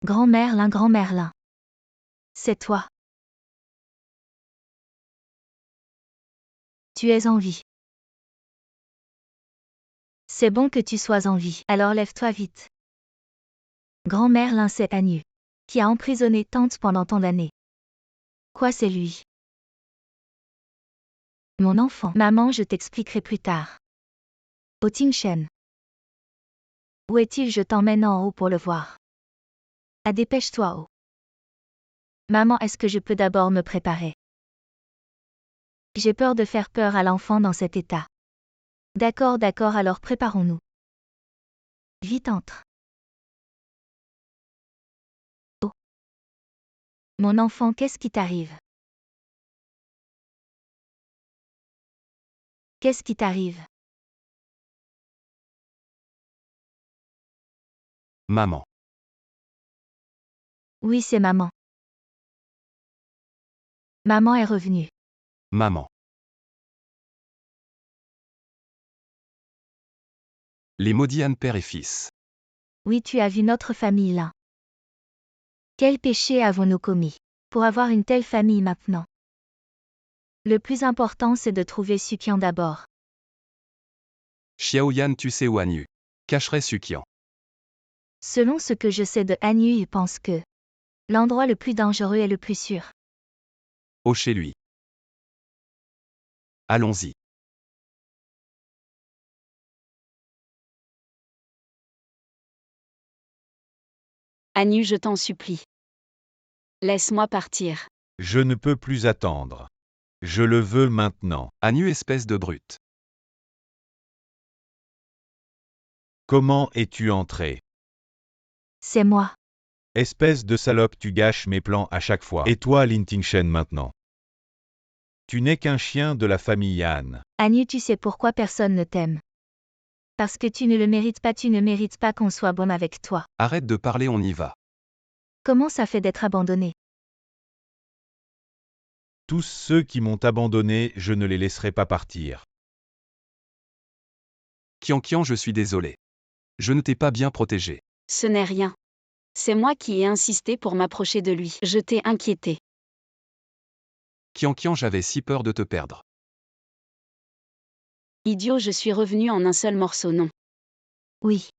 S3: Grand Merlin. C'est toi. Tu es en vie. C'est bon que tu sois en vie, alors lève-toi vite. Grand Merlin, c'est Hanyu, qui a emprisonné tante pendant tant d'années. Quoi, c'est lui? Mon enfant. Maman, je t'expliquerai plus tard. Au Tingshen. Où est-il? Je t'emmène en haut pour le voir. Ah, dépêche-toi, oh. Maman, est-ce que je peux d'abord me préparer? J'ai peur de faire peur à l'enfant dans cet état. D'accord, alors préparons-nous. Vite entre. Oh. Mon enfant, qu'est-ce qui t'arrive? Qu'est-ce qui t'arrive?
S2: Maman.
S3: Oui, c'est maman. Maman est revenue.
S2: Maman. Les maudits Han, père et fils.
S3: Oui, tu as vu notre famille là. Quel péché avons-nous commis pour avoir une telle famille maintenant? Le plus important, c'est de trouver Sukian d'abord.
S2: Xiaoyan, tu sais où Hanyu cacherait Sukian.
S3: Selon ce que je sais de Hanyu, il pense que l'endroit le plus dangereux est le plus sûr.
S2: Oh, chez lui. Allons-y.
S4: Hanyu, je t'en supplie. Laisse-moi partir.
S1: Je ne peux plus attendre. Je le veux maintenant.
S2: Hanyu, espèce de brute.
S1: Comment es-tu entré?
S3: C'est moi.
S1: Espèce de salope, tu gâches mes plans à chaque fois. Et toi, Lin Tingshen, maintenant? Tu n'es qu'un chien de la famille Han.
S3: Hanyu, tu sais pourquoi personne ne t'aime? Parce que tu ne le mérites pas, tu ne mérites pas qu'on soit bon avec toi.
S2: Arrête de parler, on y va.
S3: Comment ça fait d'être abandonné?
S1: Tous ceux qui m'ont abandonné, je ne les laisserai pas partir.
S2: Kian, je suis désolé. Je ne t'ai pas bien protégé.
S4: Ce n'est rien. C'est moi qui ai insisté pour m'approcher de lui. Je t'ai inquiété.
S2: Kian, j'avais si peur de te perdre.
S4: Idiot, je suis revenu en un seul morceau, non.
S3: Oui.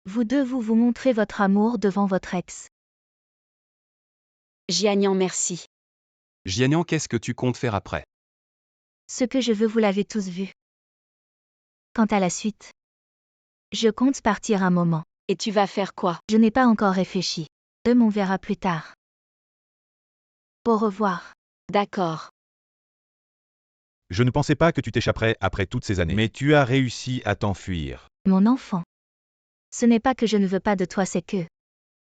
S3: Vous deux, vous montrez votre amour devant votre ex.
S4: Jianian, merci.
S2: Jianian, qu'est-ce que tu comptes faire après?
S3: Ce que je veux, vous l'avez tous vu. Quant à la suite, je compte partir un moment.
S4: Et tu vas faire quoi?
S3: Je n'ai pas encore réfléchi. On verra plus tard. Au revoir.
S4: D'accord.
S1: Je ne pensais pas que tu t'échapperais après toutes ces années. Mais tu as réussi à t'enfuir.
S3: Mon enfant. Ce n'est pas que je ne veux pas de toi, c'est que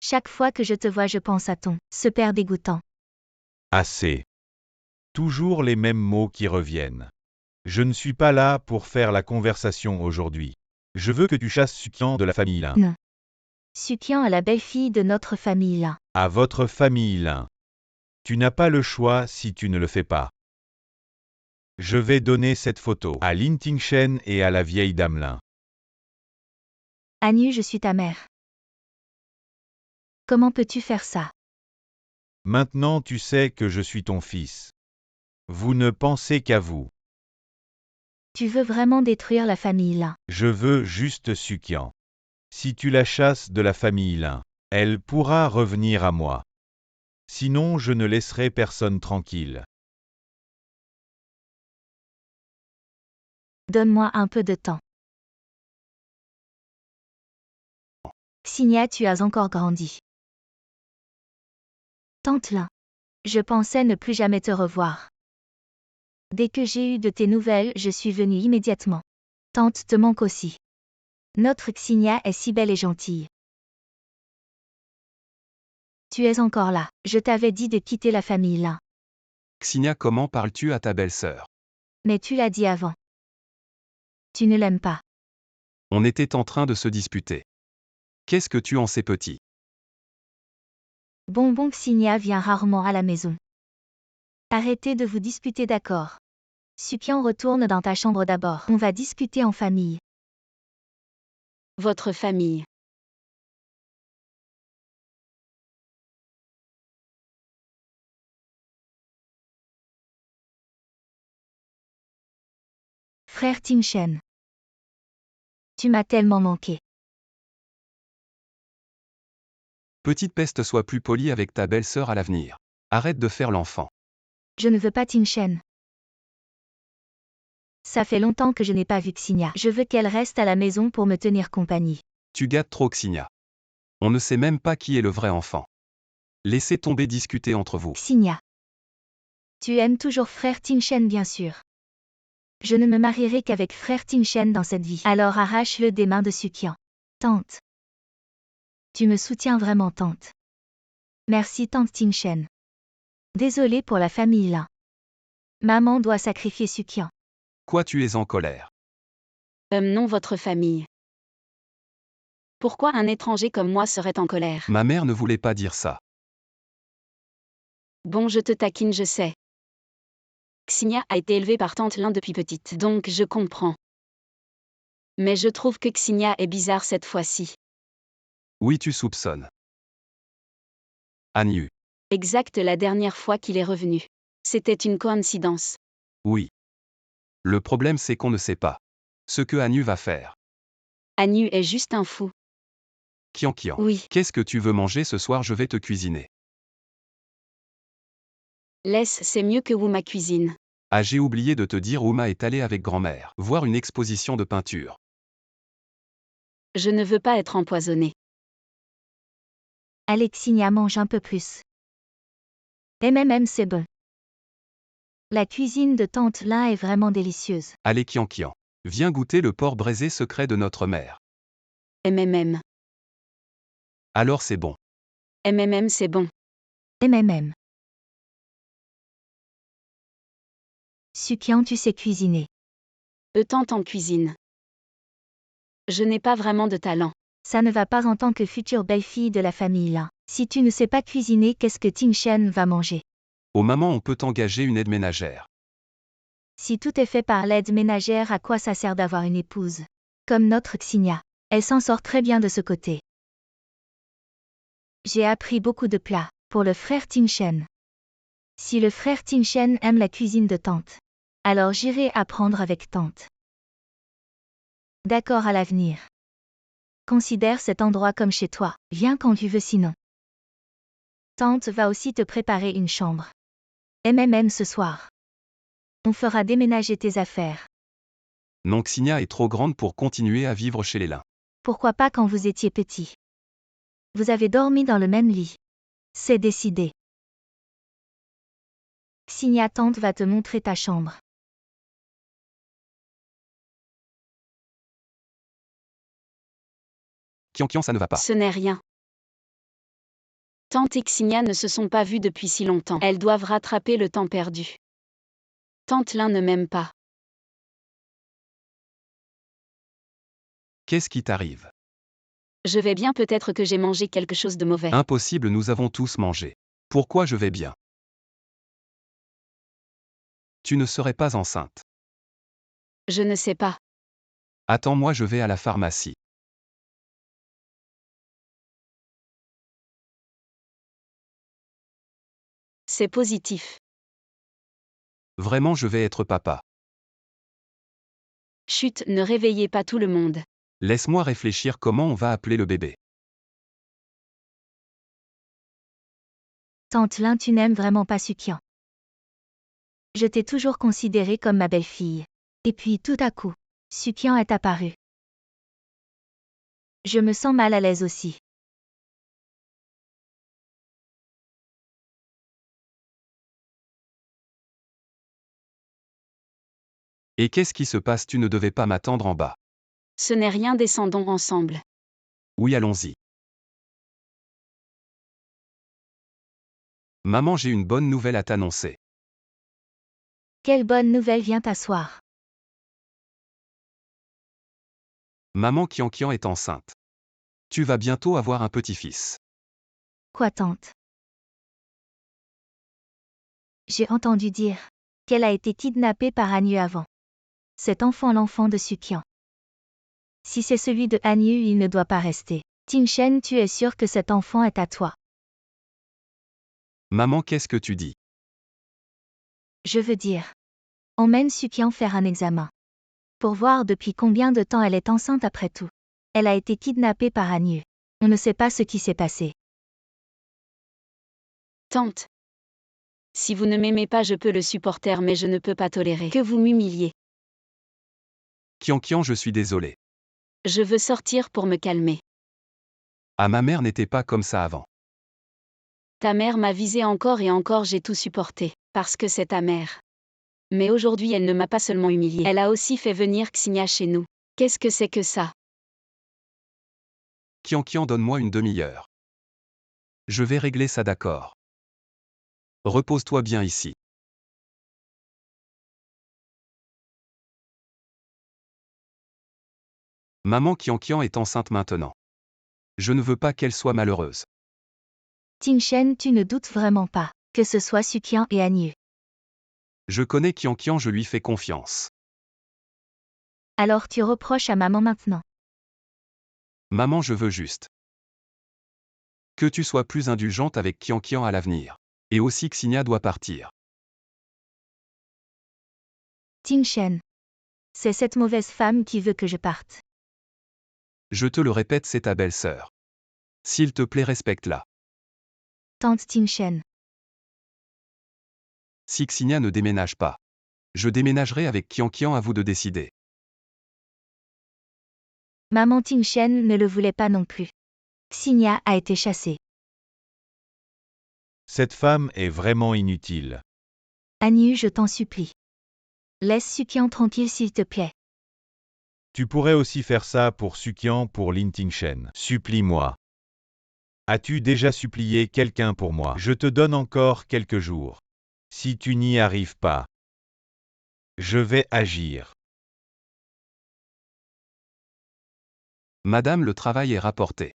S3: chaque fois que je te vois, je pense à ce père dégoûtant.
S1: Assez. Toujours les mêmes mots qui reviennent. Je ne suis pas là pour faire la conversation aujourd'hui. Je veux que tu chasses Sukian de la famille Lin.
S3: Non. Sukian est la belle-fille de notre famille là.
S1: À votre famille Lin. Tu n'as pas le choix si tu ne le fais pas. Je vais donner cette photo à Lin Tingshen et à la vieille dame Lin.
S3: Hanyu, je suis ta mère. Comment peux-tu faire ça?
S1: Maintenant tu sais que je suis ton fils. Vous ne pensez qu'à vous.
S3: Tu veux vraiment détruire la famille là?
S1: Je veux juste Sukian. Si tu la chasses de la famille Lin, elle pourra revenir à moi. Sinon je ne laisserai personne tranquille.
S3: Donne-moi un peu de temps. Signa, tu as encore grandi. Tante Lin. Je pensais ne plus jamais te revoir. Dès que j'ai eu de tes nouvelles, je suis venue immédiatement. Tante te manque aussi. Notre Xenia est si belle et gentille. Tu es encore là. Je t'avais dit de quitter la famille Lin.
S2: Xenia, comment parles-tu à ta belle-sœur?
S3: Mais tu l'as dit avant. Tu ne l'aimes pas.
S2: On était en train de se disputer. Qu'est-ce que tu en sais, petit?
S3: Bonbon Xenia vient rarement à la maison. Arrêtez de vous disputer, d'accord. Sukian, retourne dans ta chambre d'abord. On va discuter en famille.
S4: Votre famille.
S3: Frère Tingshen. Tu m'as tellement manqué.
S2: Petite peste, sois plus poli avec ta belle-sœur à l'avenir. Arrête de faire l'enfant.
S3: Je ne veux pas Tingshen. Ça fait longtemps que je n'ai pas vu Xenia. Je veux qu'elle reste à la maison pour me tenir compagnie.
S2: Tu gâtes trop Xenia. On ne sait même pas qui est le vrai enfant. Laissez tomber, discuter entre vous.
S3: Xenia. Tu aimes toujours frère Tingshen, bien sûr. Je ne me marierai qu'avec frère Tingshen dans cette vie. Alors arrache-le des mains de Sukian. Tante. Tu me soutiens vraiment, tante. Merci, tante Tingshen. Désolée pour la famille Lin. Maman doit sacrifier Sukian.
S2: Quoi, tu es en colère?
S4: Non, votre famille. Pourquoi un étranger comme moi serait en colère?
S2: Ma mère ne voulait pas dire ça.
S4: Bon, je te taquine, je sais. Xenia a été élevée par tante Lin depuis petite, donc je comprends. Mais je trouve que Xenia est bizarre cette fois-ci.
S2: Oui, tu soupçonnes. Anyu.
S4: Exact, la dernière fois qu'il est revenu. C'était une coïncidence.
S2: Oui. Le problème, c'est qu'on ne sait pas ce que Anyu va faire.
S4: Anu est juste un fou.
S2: Kian Kian.
S4: Oui.
S2: Qu'est-ce que tu veux manger ce soir? Je vais te cuisiner.
S4: Laisse, c'est mieux que vous ma cuisine.
S2: Ah, j'ai oublié de te dire, Uma est allée avec grand-mère voir une exposition de peinture.
S4: Je ne veux pas être empoisonnée.
S3: Alexinia, mange un peu plus. C'est bon. La cuisine de tante Lin est vraiment délicieuse.
S2: Allez Kian Kian. Viens goûter le porc braisé secret de notre mère.
S4: MMM.
S2: Alors c'est bon.
S4: MMM, c'est bon.
S3: MMM. Sukian, tu sais cuisiner.
S4: Tante en cuisine. Je n'ai pas vraiment de talent.
S3: Ça ne va pas en tant que future belle-fille de la famille Lin. Si tu ne sais pas cuisiner, qu'est-ce que Tingshen va manger?
S2: Oh maman, on peut engager une aide ménagère.
S3: Si tout est fait par l'aide ménagère, à quoi ça sert d'avoir une épouse? Comme notre Xenia. Elle s'en sort très bien de ce côté. J'ai appris beaucoup de plats pour le frère Tingshen. Si le frère Tingshen aime la cuisine de tante, alors j'irai apprendre avec tante. D'accord, à l'avenir. Considère cet endroit comme chez toi. Viens quand tu veux, sinon. Tante va aussi te préparer une chambre. Ce soir. On fera déménager tes affaires.
S2: Non, Xenia est trop grande pour continuer à vivre chez les Lin.
S3: Pourquoi pas quand vous étiez petit? Vous avez dormi dans le même lit. C'est décidé. Xenia, tante va te montrer ta chambre.
S2: Kian Kian, ça ne va pas.
S4: Ce n'est rien. Tante et Xenia ne se sont pas vues depuis si longtemps. Elles doivent rattraper le temps perdu. Tante Lin ne m'aime pas.
S2: Qu'est-ce qui t'arrive?
S4: Je vais bien, peut-être que j'ai mangé quelque chose de mauvais.
S2: Impossible, nous avons tous mangé. Pourquoi je vais bien? Tu ne serais pas enceinte.
S4: Je ne sais pas.
S2: Attends-moi, je vais à la pharmacie.
S4: C'est positif.
S2: Vraiment, je vais être papa.
S4: Chut, ne réveillez pas tout le monde.
S2: Laisse-moi réfléchir comment on va appeler le bébé.
S3: Tante Lin, tu n'aimes vraiment pas Sukian. Je t'ai toujours considérée comme ma belle-fille. Et puis tout à coup, Sukian est apparu. Je me sens mal à l'aise aussi.
S2: Et qu'est-ce qui se passe? Tu ne devais pas m'attendre en bas.
S4: Ce n'est rien, descendons ensemble.
S2: Oui, allons-y. Maman, j'ai une bonne nouvelle à t'annoncer.
S3: Quelle bonne nouvelle vient t'asseoir.
S2: Maman Kian est enceinte. Tu vas bientôt avoir un petit-fils.
S3: Quoi, tante? J'ai entendu dire qu'elle a été kidnappée par Hanyu avant. Cet enfant, l'enfant de Sukian. Si c'est celui de Hanyu, il ne doit pas rester. Tingshen, tu es sûr que cet enfant est à toi?
S2: Maman, qu'est-ce que tu dis?
S3: Je veux dire, emmène Sukian faire un examen. Pour voir depuis combien de temps elle est enceinte après tout. Elle a été kidnappée par Hanyu. On ne sait pas ce qui s'est passé.
S4: Tante. Si vous ne m'aimez pas, je peux le supporter, mais je ne peux pas tolérer que vous m'humiliez.
S2: Kian, je suis désolé.
S4: Je veux sortir pour me calmer.
S2: Ah, ma mère n'était pas comme ça avant.
S4: Ta mère m'a visé encore et encore, j'ai tout supporté, parce que c'est ta mère. Mais aujourd'hui, elle ne m'a pas seulement humiliée, elle a aussi fait venir Xenia chez nous. Qu'est-ce que c'est que ça?
S2: Kian, donne-moi une demi-heure. Je vais régler ça, d'accord. Repose-toi bien ici. Maman Kian est enceinte maintenant. Je ne veux pas qu'elle soit malheureuse.
S3: Tingshen, tu ne doutes vraiment pas que ce soit Sukian et Hanyu.
S2: Je connais Kian, je lui fais confiance.
S3: Alors tu reproches à maman maintenant.
S2: Maman, je veux juste que tu sois plus indulgente avec Kian à l'avenir. Et aussi Xenia doit partir.
S3: Tingshen. C'est cette mauvaise femme qui veut que je parte.
S2: Je te le répète, c'est ta belle-sœur. S'il te plaît, respecte-la.
S3: Tante Tingshen.
S2: Si Xenia ne déménage pas, je déménagerai avec Kian, à vous de décider.
S3: Maman Tingshen ne le voulait pas non plus. Xenia a été chassée.
S1: Cette femme est vraiment inutile.
S3: Hanyu, je t'en supplie. Laisse Sukian tranquille s'il te plaît.
S1: Tu pourrais aussi faire ça pour Sukian, pour Lin Tingshen. Supplie-moi. As-tu déjà supplié quelqu'un pour moi? Je te donne encore quelques jours. Si tu n'y arrives pas, je vais agir.
S2: Madame, le travail est rapporté.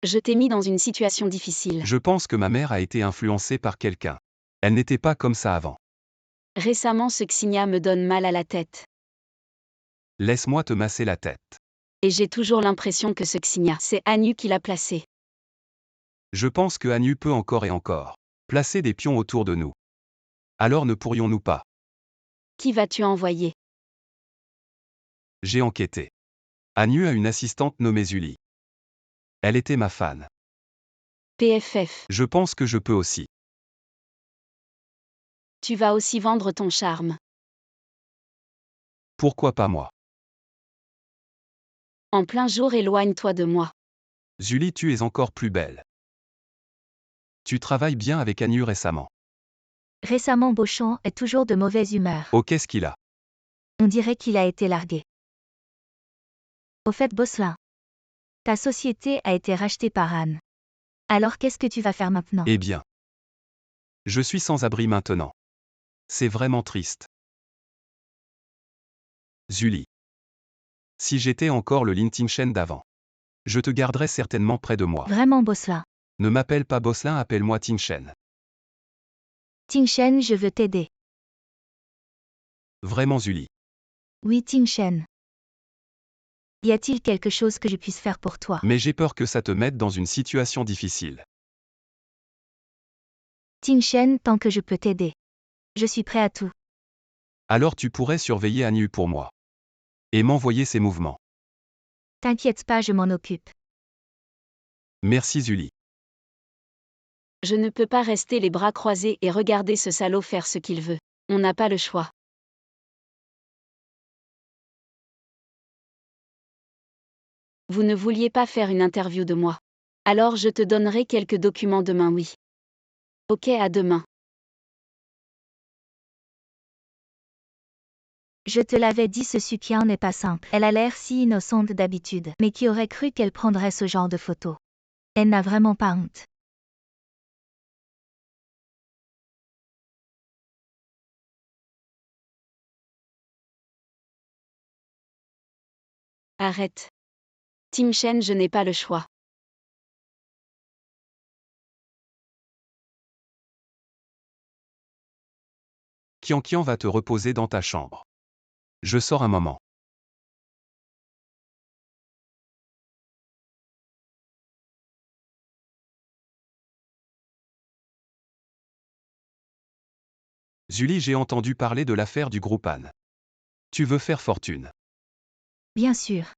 S4: Je t'ai mis dans une situation difficile.
S2: Je pense que ma mère a été influencée par quelqu'un. Elle n'était pas comme ça avant.
S4: Récemment, ce Xenia me donne mal à la tête.
S2: Laisse-moi te masser la tête.
S4: Et j'ai toujours l'impression que ce Xenia, c'est Hanyu qui l'a placé.
S2: Je pense que Hanyu peut encore et encore placer des pions autour de nous. Alors ne pourrions-nous pas?
S4: Qui vas-tu envoyer?
S2: J'ai enquêté. Hanyu a une assistante nommée Julie. Elle était ma fan.
S4: PFF.
S2: Je pense que je peux aussi.
S4: Tu vas aussi vendre ton charme.
S2: Pourquoi pas moi?
S4: En plein jour, éloigne-toi de moi.
S2: Julie, tu es encore plus belle. Tu travailles bien avec Hanyu récemment.
S3: Récemment, Beauchamp est toujours de mauvaise humeur.
S2: Oh, qu'est-ce qu'il a?
S3: On dirait qu'il a été largué. Au fait, Bosselin, ta société a été rachetée par Anne. Alors qu'est-ce que tu vas faire maintenant?
S2: Eh bien, je suis sans abri maintenant. C'est vraiment triste. Julie. Si j'étais encore le Lin Tingshen d'avant, je te garderais certainement près de moi.
S3: Vraiment, Bosselin.
S2: Ne m'appelle pas Bosselin, appelle-moi Tingshen.
S3: Tingshen, je veux t'aider.
S2: Vraiment, Julie.
S3: Oui, Tingshen. Y a-t-il quelque chose que je puisse faire pour toi?
S2: Mais j'ai peur que ça te mette dans une situation difficile.
S3: Tingshen, tant que je peux t'aider. Je suis prêt à tout.
S2: Alors tu pourrais surveiller Hanyu pour moi. Et m'envoyer ses mouvements.
S3: T'inquiète pas, je m'en occupe.
S2: Merci, Julie.
S4: Je ne peux pas rester les bras croisés et regarder ce salaud faire ce qu'il veut. On n'a pas le choix. Vous ne vouliez pas faire une interview de moi. Alors je te donnerai quelques documents demain, oui. Ok, à demain.
S3: Je te l'avais dit, ce Sukian n'est pas simple. Elle a l'air si innocente d'habitude. Mais qui aurait cru qu'elle prendrait ce genre de photo? Elle n'a vraiment pas honte.
S4: Arrête. Team Shen, je n'ai pas le choix.
S2: Qian va te reposer dans ta chambre. Je sors un moment. Julie, j'ai entendu parler de l'affaire du groupe Han. Tu veux faire fortune.
S3: Bien sûr.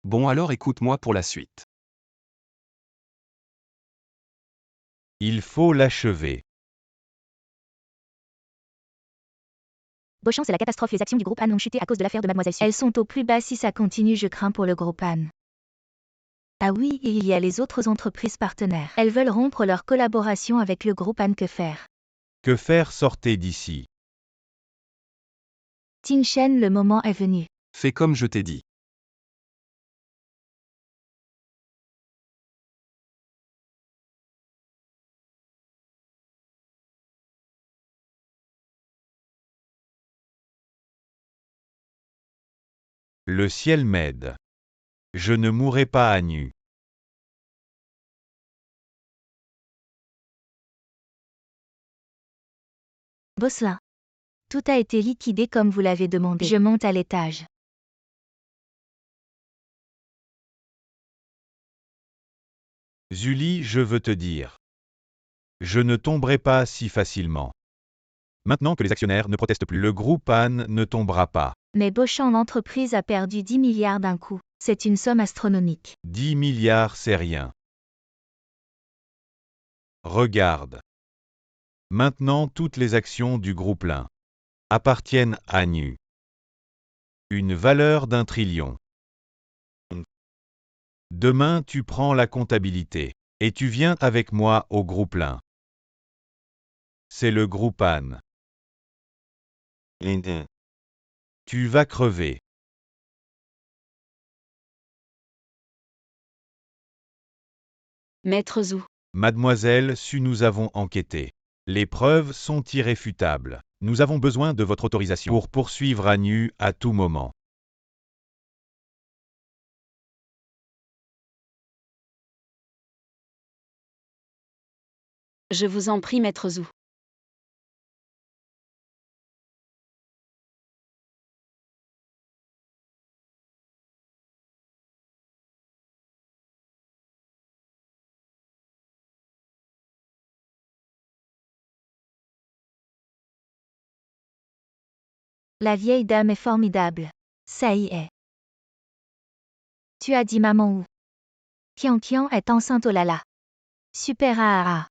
S2: Bon alors écoute-moi pour la suite.
S1: Il faut l'achever.
S3: Beauchamp, c'est la catastrophe. Les actions du groupe Han ont chuté à cause de l'affaire de Mademoiselle Su. Elles sont au plus bas. Si ça continue, je crains pour le groupe Han. Ah oui, et il y a les autres entreprises partenaires. Elles veulent rompre leur collaboration avec le groupe Han. Que faire?
S1: Que faire? Sortez d'ici.
S3: Tin Shen, le moment est venu.
S2: Fais comme je t'ai dit.
S1: Le ciel m'aide. Je ne mourrai pas à nu.
S3: Bosselin. Tout a été liquidé comme vous l'avez demandé. Je monte à l'étage.
S1: Julie, je veux te dire. Je ne tomberai pas si facilement. Maintenant que les actionnaires ne protestent plus, le groupe Han ne tombera pas.
S3: Mais Beauchamp, l'entreprise a perdu 10 milliards d'un coup. C'est une somme astronomique.
S1: 10 milliards, c'est rien. Regarde. Maintenant, toutes les actions du groupe Lin appartiennent à Nu. Une valeur d'1 trillion. Demain, tu prends la comptabilité. Et tu viens avec moi au groupe Lin. C'est le groupe Han. Tu vas crever.
S4: Maître Zhu.
S1: Mademoiselle Su, nous avons enquêté. Les preuves sont irréfutables. Nous avons besoin de votre autorisation pour poursuivre Anu à tout moment.
S4: Je vous en prie, Maître Zhu.
S3: La vieille dame est formidable. Ça y est. Tu as dit maman où? Qian est enceinte, oh là là. Super ah.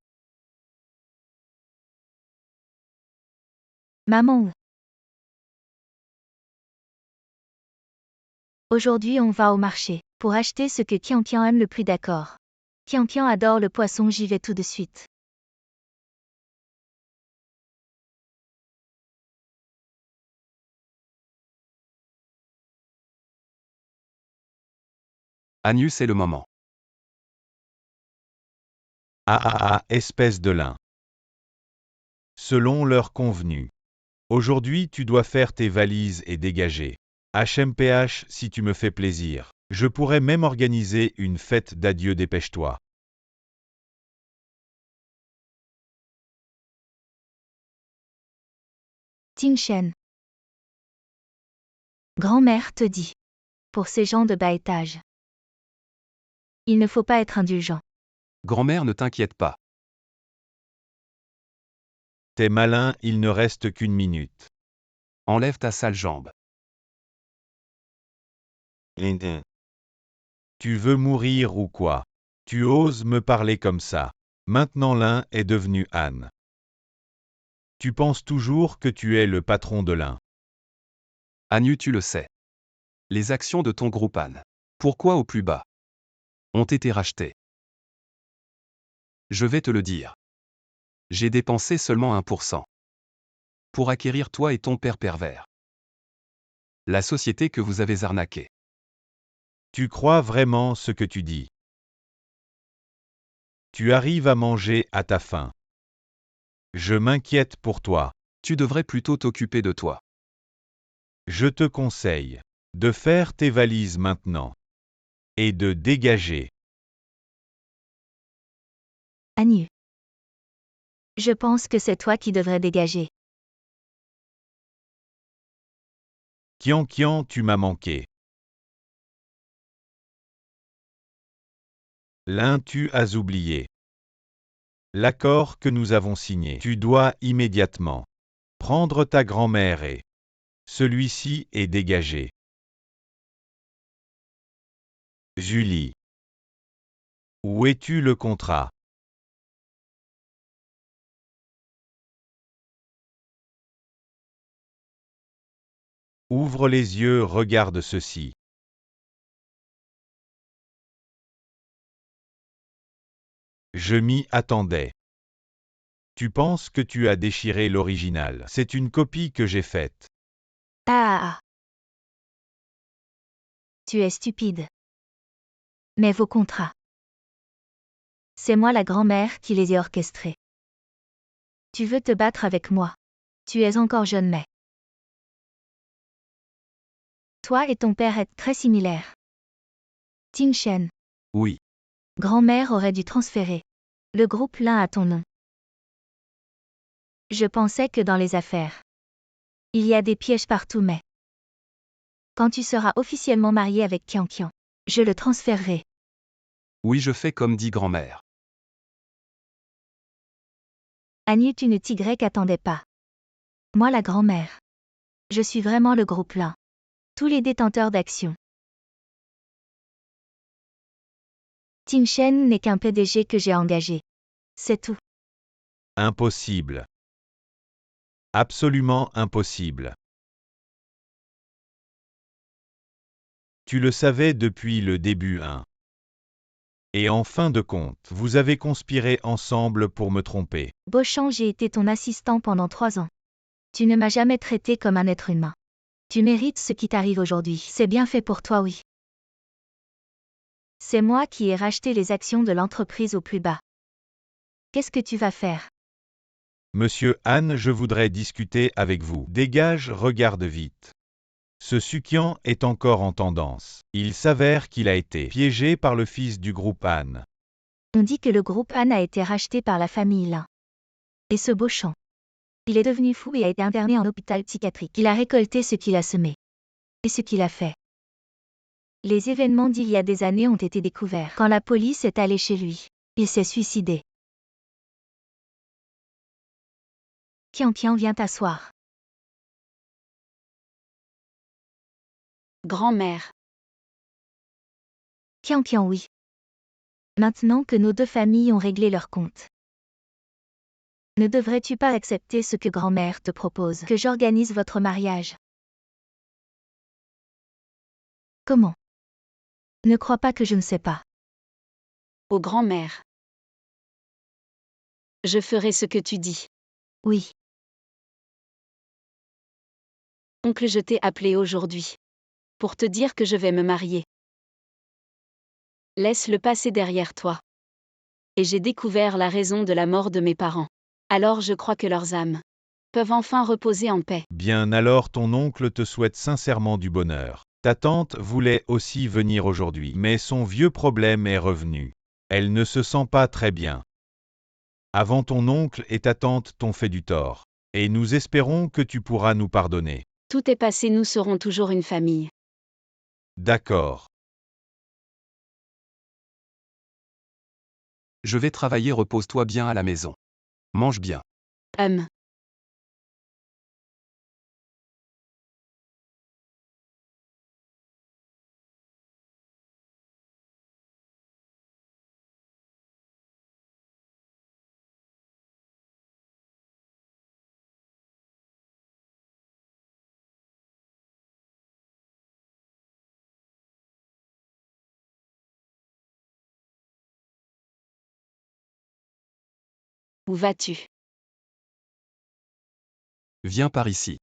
S3: Maman où? Aujourd'hui on va au marché, pour acheter ce que Qian aime le plus, d'accord. Qian adore le poisson, j'y vais tout de suite.
S2: Anu, c'est le moment.
S1: Espèce de lin. Selon l'heure convenue. Aujourd'hui, tu dois faire tes valises et dégager. HMPH, si tu me fais plaisir. Je pourrais même organiser une fête d'adieu, dépêche-toi.
S3: Tin Shen. Grand-mère te dit. Pour ces gens de bas étage. Il ne faut pas être indulgent.
S2: Grand-mère, ne t'inquiète pas.
S1: T'es malin, il ne reste qu'une minute.
S2: Enlève ta sale jambe.
S1: Tu veux mourir ou quoi? Tu oses me parler comme ça. Maintenant l'un est devenu Han. Tu penses toujours que tu es le patron de l'un.
S2: Anu, tu le sais. Les actions de ton groupe Han. Pourquoi au plus bas? Ont été rachetées. Je vais te le dire. J'ai dépensé seulement 1%. Pour acquérir toi et ton père pervers. La société que vous avez arnaquée.
S1: Tu crois vraiment ce que tu dis? Tu arrives à manger à ta faim. Je m'inquiète pour toi.
S2: Tu devrais plutôt t'occuper de toi.
S1: Je te conseille. de faire tes valises maintenant. Et de dégager.
S3: Anu. Je pense que c'est toi qui devrais dégager.
S1: Kian Kian, tu m'as manqué. L'un tu as oublié. L'accord que nous avons signé. Tu dois immédiatement prendre ta grand-mère et celui-ci est dégagé. Julie. Où es-tu le contrat? Ouvre les yeux, regarde ceci. Je m'y attendais. Tu penses que tu as déchiré l'original. C'est une copie que j'ai faite.
S3: Ah. Tu es stupide. Mais vos contrats. C'est moi la grand-mère qui les ai orchestrés. Tu veux te battre avec moi. Tu es encore jeune mais. Toi et ton père êtes très similaires. Ting Shen.
S2: Oui.
S3: Grand-mère aurait dû transférer le groupe l'un à ton nom. Je pensais que dans les affaires, il y a des pièges partout mais. Quand tu seras officiellement marié avec Kian Kian, je le transférerai.
S2: Oui, je fais comme dit grand-mère.
S3: Anu est une tigrée qu'attendait pas. Moi la grand-mère. Je suis vraiment le groupe l'un. Tous les détenteurs d'actions. Ting Shen n'est qu'un PDG que j'ai engagé. C'est tout.
S1: Impossible. Absolument impossible. Tu le savais depuis le début, hein. Et en fin de compte, vous avez conspiré ensemble pour me tromper.
S3: Beauchamp, j'ai été ton assistant pendant 3 ans. Tu ne m'as jamais traité comme un être humain. Tu mérites ce qui t'arrive aujourd'hui. C'est bien fait pour toi, oui. C'est moi qui ai racheté les actions de l'entreprise au plus bas. Qu'est-ce que tu vas faire?
S1: Monsieur Han, je voudrais discuter avec vous. Dégage, regarde vite. Ce Sukian est encore en tendance. Il s'avère qu'il a été piégé par le fils du groupe Han.
S3: On dit que le groupe Han a été racheté par la famille Lin. Et ce Beauchamp. Il est devenu fou et a été interné en hôpital psychiatrique. Il a récolté ce qu'il a semé. Et ce qu'il a fait. Les événements d'il y a des années ont été découverts. Quand la police est allée chez lui, il s'est suicidé. Kian Kian, viens t'asseoir.
S4: Grand-mère.
S3: Kian Kian, oui. Maintenant que nos deux familles ont réglé leurs comptes. Ne devrais-tu pas accepter ce que grand-mère te propose? Que j'organise votre mariage. Comment? Ne crois pas que je ne sais pas.
S4: Ô grand-mère. Je ferai ce que tu dis.
S3: Oui.
S4: Oncle, je t'ai appelé aujourd'hui. Pour te dire que je vais me marier. Laisse le passé derrière toi. Et j'ai découvert la raison de la mort de mes parents. Alors je crois que leurs âmes peuvent enfin reposer en paix.
S1: Bien alors ton oncle te souhaite sincèrement du bonheur. Ta tante voulait aussi venir aujourd'hui, mais son vieux problème est revenu. Elle ne se sent pas très bien. Avant ton oncle et ta tante t'ont fait du tort. Et nous espérons que tu pourras nous pardonner.
S4: Tout est passé, nous serons toujours une famille.
S1: D'accord.
S2: Je vais travailler, repose-toi bien à la maison. Mange bien.
S4: Où vas-tu?
S2: Viens par ici.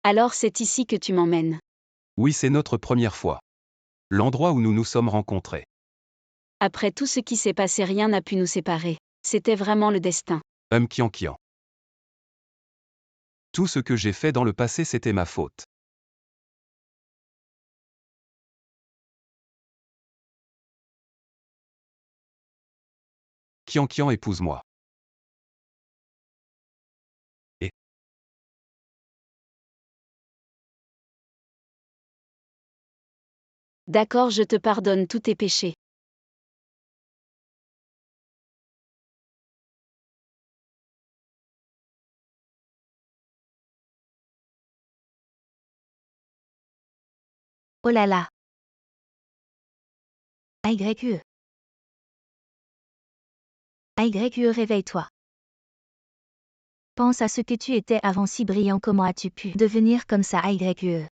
S4: Alors c'est ici que tu m'emmènes.
S2: Oui, c'est notre première fois. L'endroit où nous nous sommes rencontrés.
S4: Après tout ce qui s'est passé, rien n'a pu nous séparer. C'était vraiment le destin.
S2: Kian Kian. Tout ce que j'ai fait dans le passé, c'était ma faute. Kian Kian, épouse-moi. Et
S4: D'accord, je te pardonne tous tes péchés.
S3: Oh là là. AYE. AYE, réveille-toi. Pense à ce que tu étais avant si brillant, comment as-tu pu devenir comme ça AYE.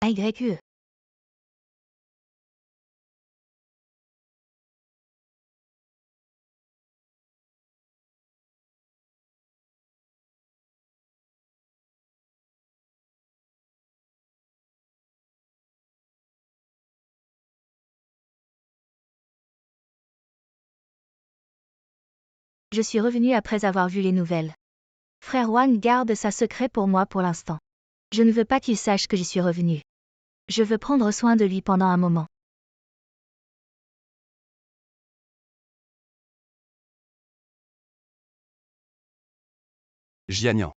S3: AYE. Je suis revenu après avoir vu les nouvelles. Frère Wang garde ça secret pour moi pour l'instant. Je ne veux pas qu'il sache que j'y suis revenu. Je veux prendre soin de lui pendant un moment.
S2: Jianian.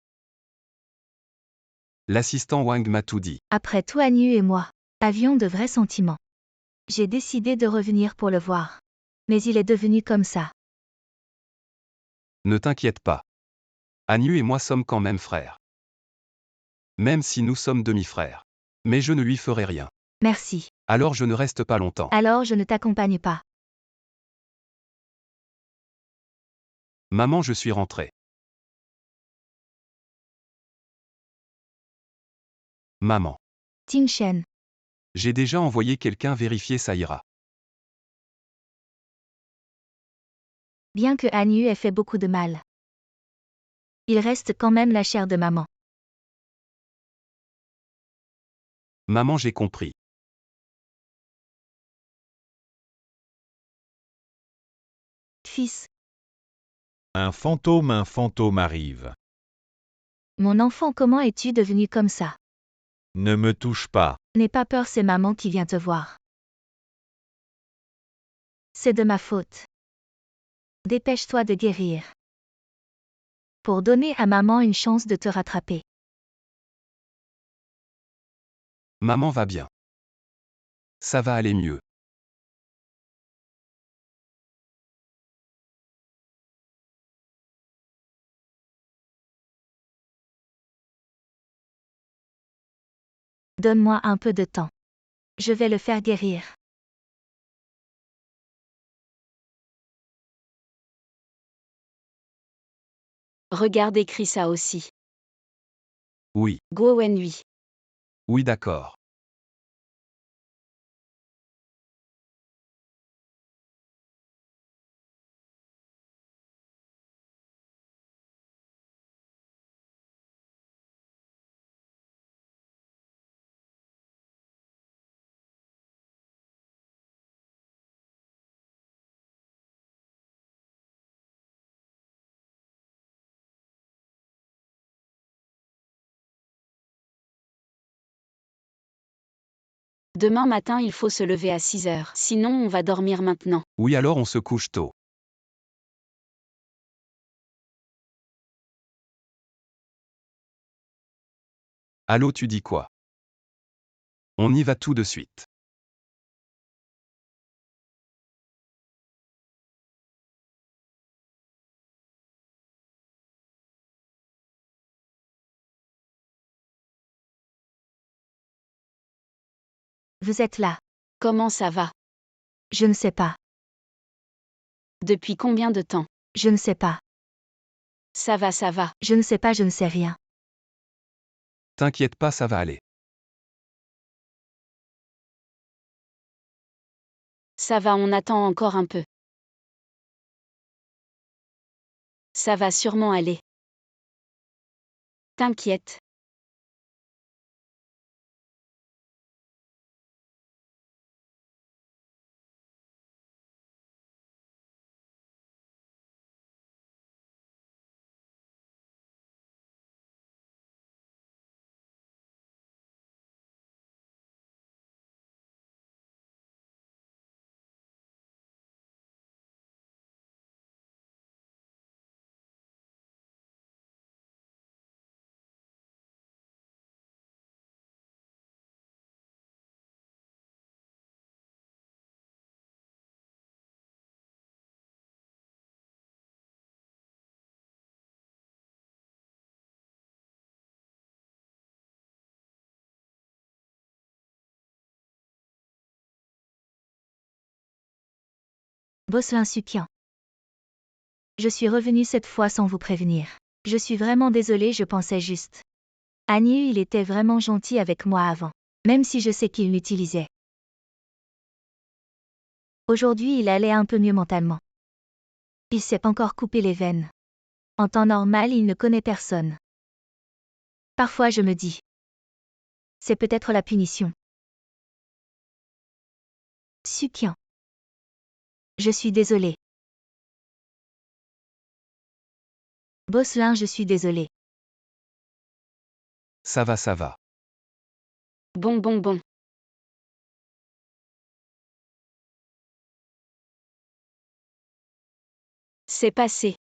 S2: L'assistant Wang m'a tout dit.
S3: Après tout, Anyu et moi avions de vrais sentiments. J'ai décidé de revenir pour le voir. Mais il est devenu comme ça.
S2: Ne t'inquiète pas. Anyu et moi sommes quand même frères. Même si nous sommes demi-frères. Mais je ne lui ferai rien.
S3: Merci.
S2: Alors je ne reste pas longtemps.
S3: Alors je ne t'accompagne pas.
S2: Maman, je suis rentré. Maman.
S3: Ting Shen.
S2: J'ai déjà envoyé quelqu'un vérifier, ça ira.
S3: Bien que Anyu ait fait beaucoup de mal, il reste quand même la chair de maman.
S2: Maman, j'ai compris.
S3: Fils,
S1: Un fantôme arrive.
S3: mon enfant, comment es-tu devenu comme ça?
S1: Ne me touche pas.
S3: N'aie pas peur, c'est maman qui vient te voir. C'est de ma faute. Dépêche-toi de guérir. Pour donner à maman une chance de te rattraper.
S2: Maman va bien. Ça va aller mieux.
S3: Donne-moi un peu de temps. Je vais le faire guérir.
S4: Regarde, écris ça aussi.
S2: Oui.
S4: Guo Wenhui.
S2: Oui, d'accord.
S4: Demain matin, il faut se lever à 6 heures. Sinon, on va dormir maintenant.
S2: Oui, alors on se couche tôt. Allô, tu dis quoi? On y va tout de suite.
S3: Vous êtes là.
S4: Comment ça va?
S3: Je ne sais pas.
S4: Depuis combien de temps?
S3: Je ne sais pas.
S4: Ça va, ça va.
S3: Je ne sais pas, je ne sais rien.
S2: T'inquiète pas, ça va aller.
S4: Ça va, on attend encore un peu. Ça va sûrement aller. T'inquiète.
S3: Bosselin suppliant. Je suis revenu cette fois sans vous prévenir. Je suis vraiment désolé, je pensais juste. Annie, il était vraiment gentil avec moi avant. Même si je sais qu'il m'utilisait. Aujourd'hui, il allait un peu mieux mentalement. Il s'est encore coupé les veines. En temps normal, il ne connaît personne. Parfois, je me dis. C'est peut-être la punition. Suppliant. Je suis désolé. Bosselin, je suis désolé.
S2: Ça va, ça va.
S4: Bon. C'est passé.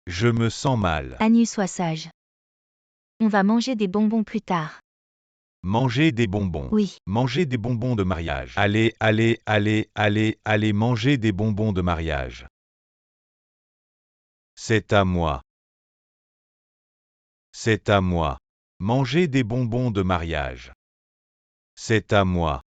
S1: Je me sens mal.
S3: Annie, sois sage. On va manger des bonbons plus tard.
S1: Manger des bonbons.
S3: Oui.
S1: Manger des bonbons de mariage. Allez, manger des bonbons de mariage. C'est à moi. C'est à moi. Manger des bonbons de mariage. C'est à moi.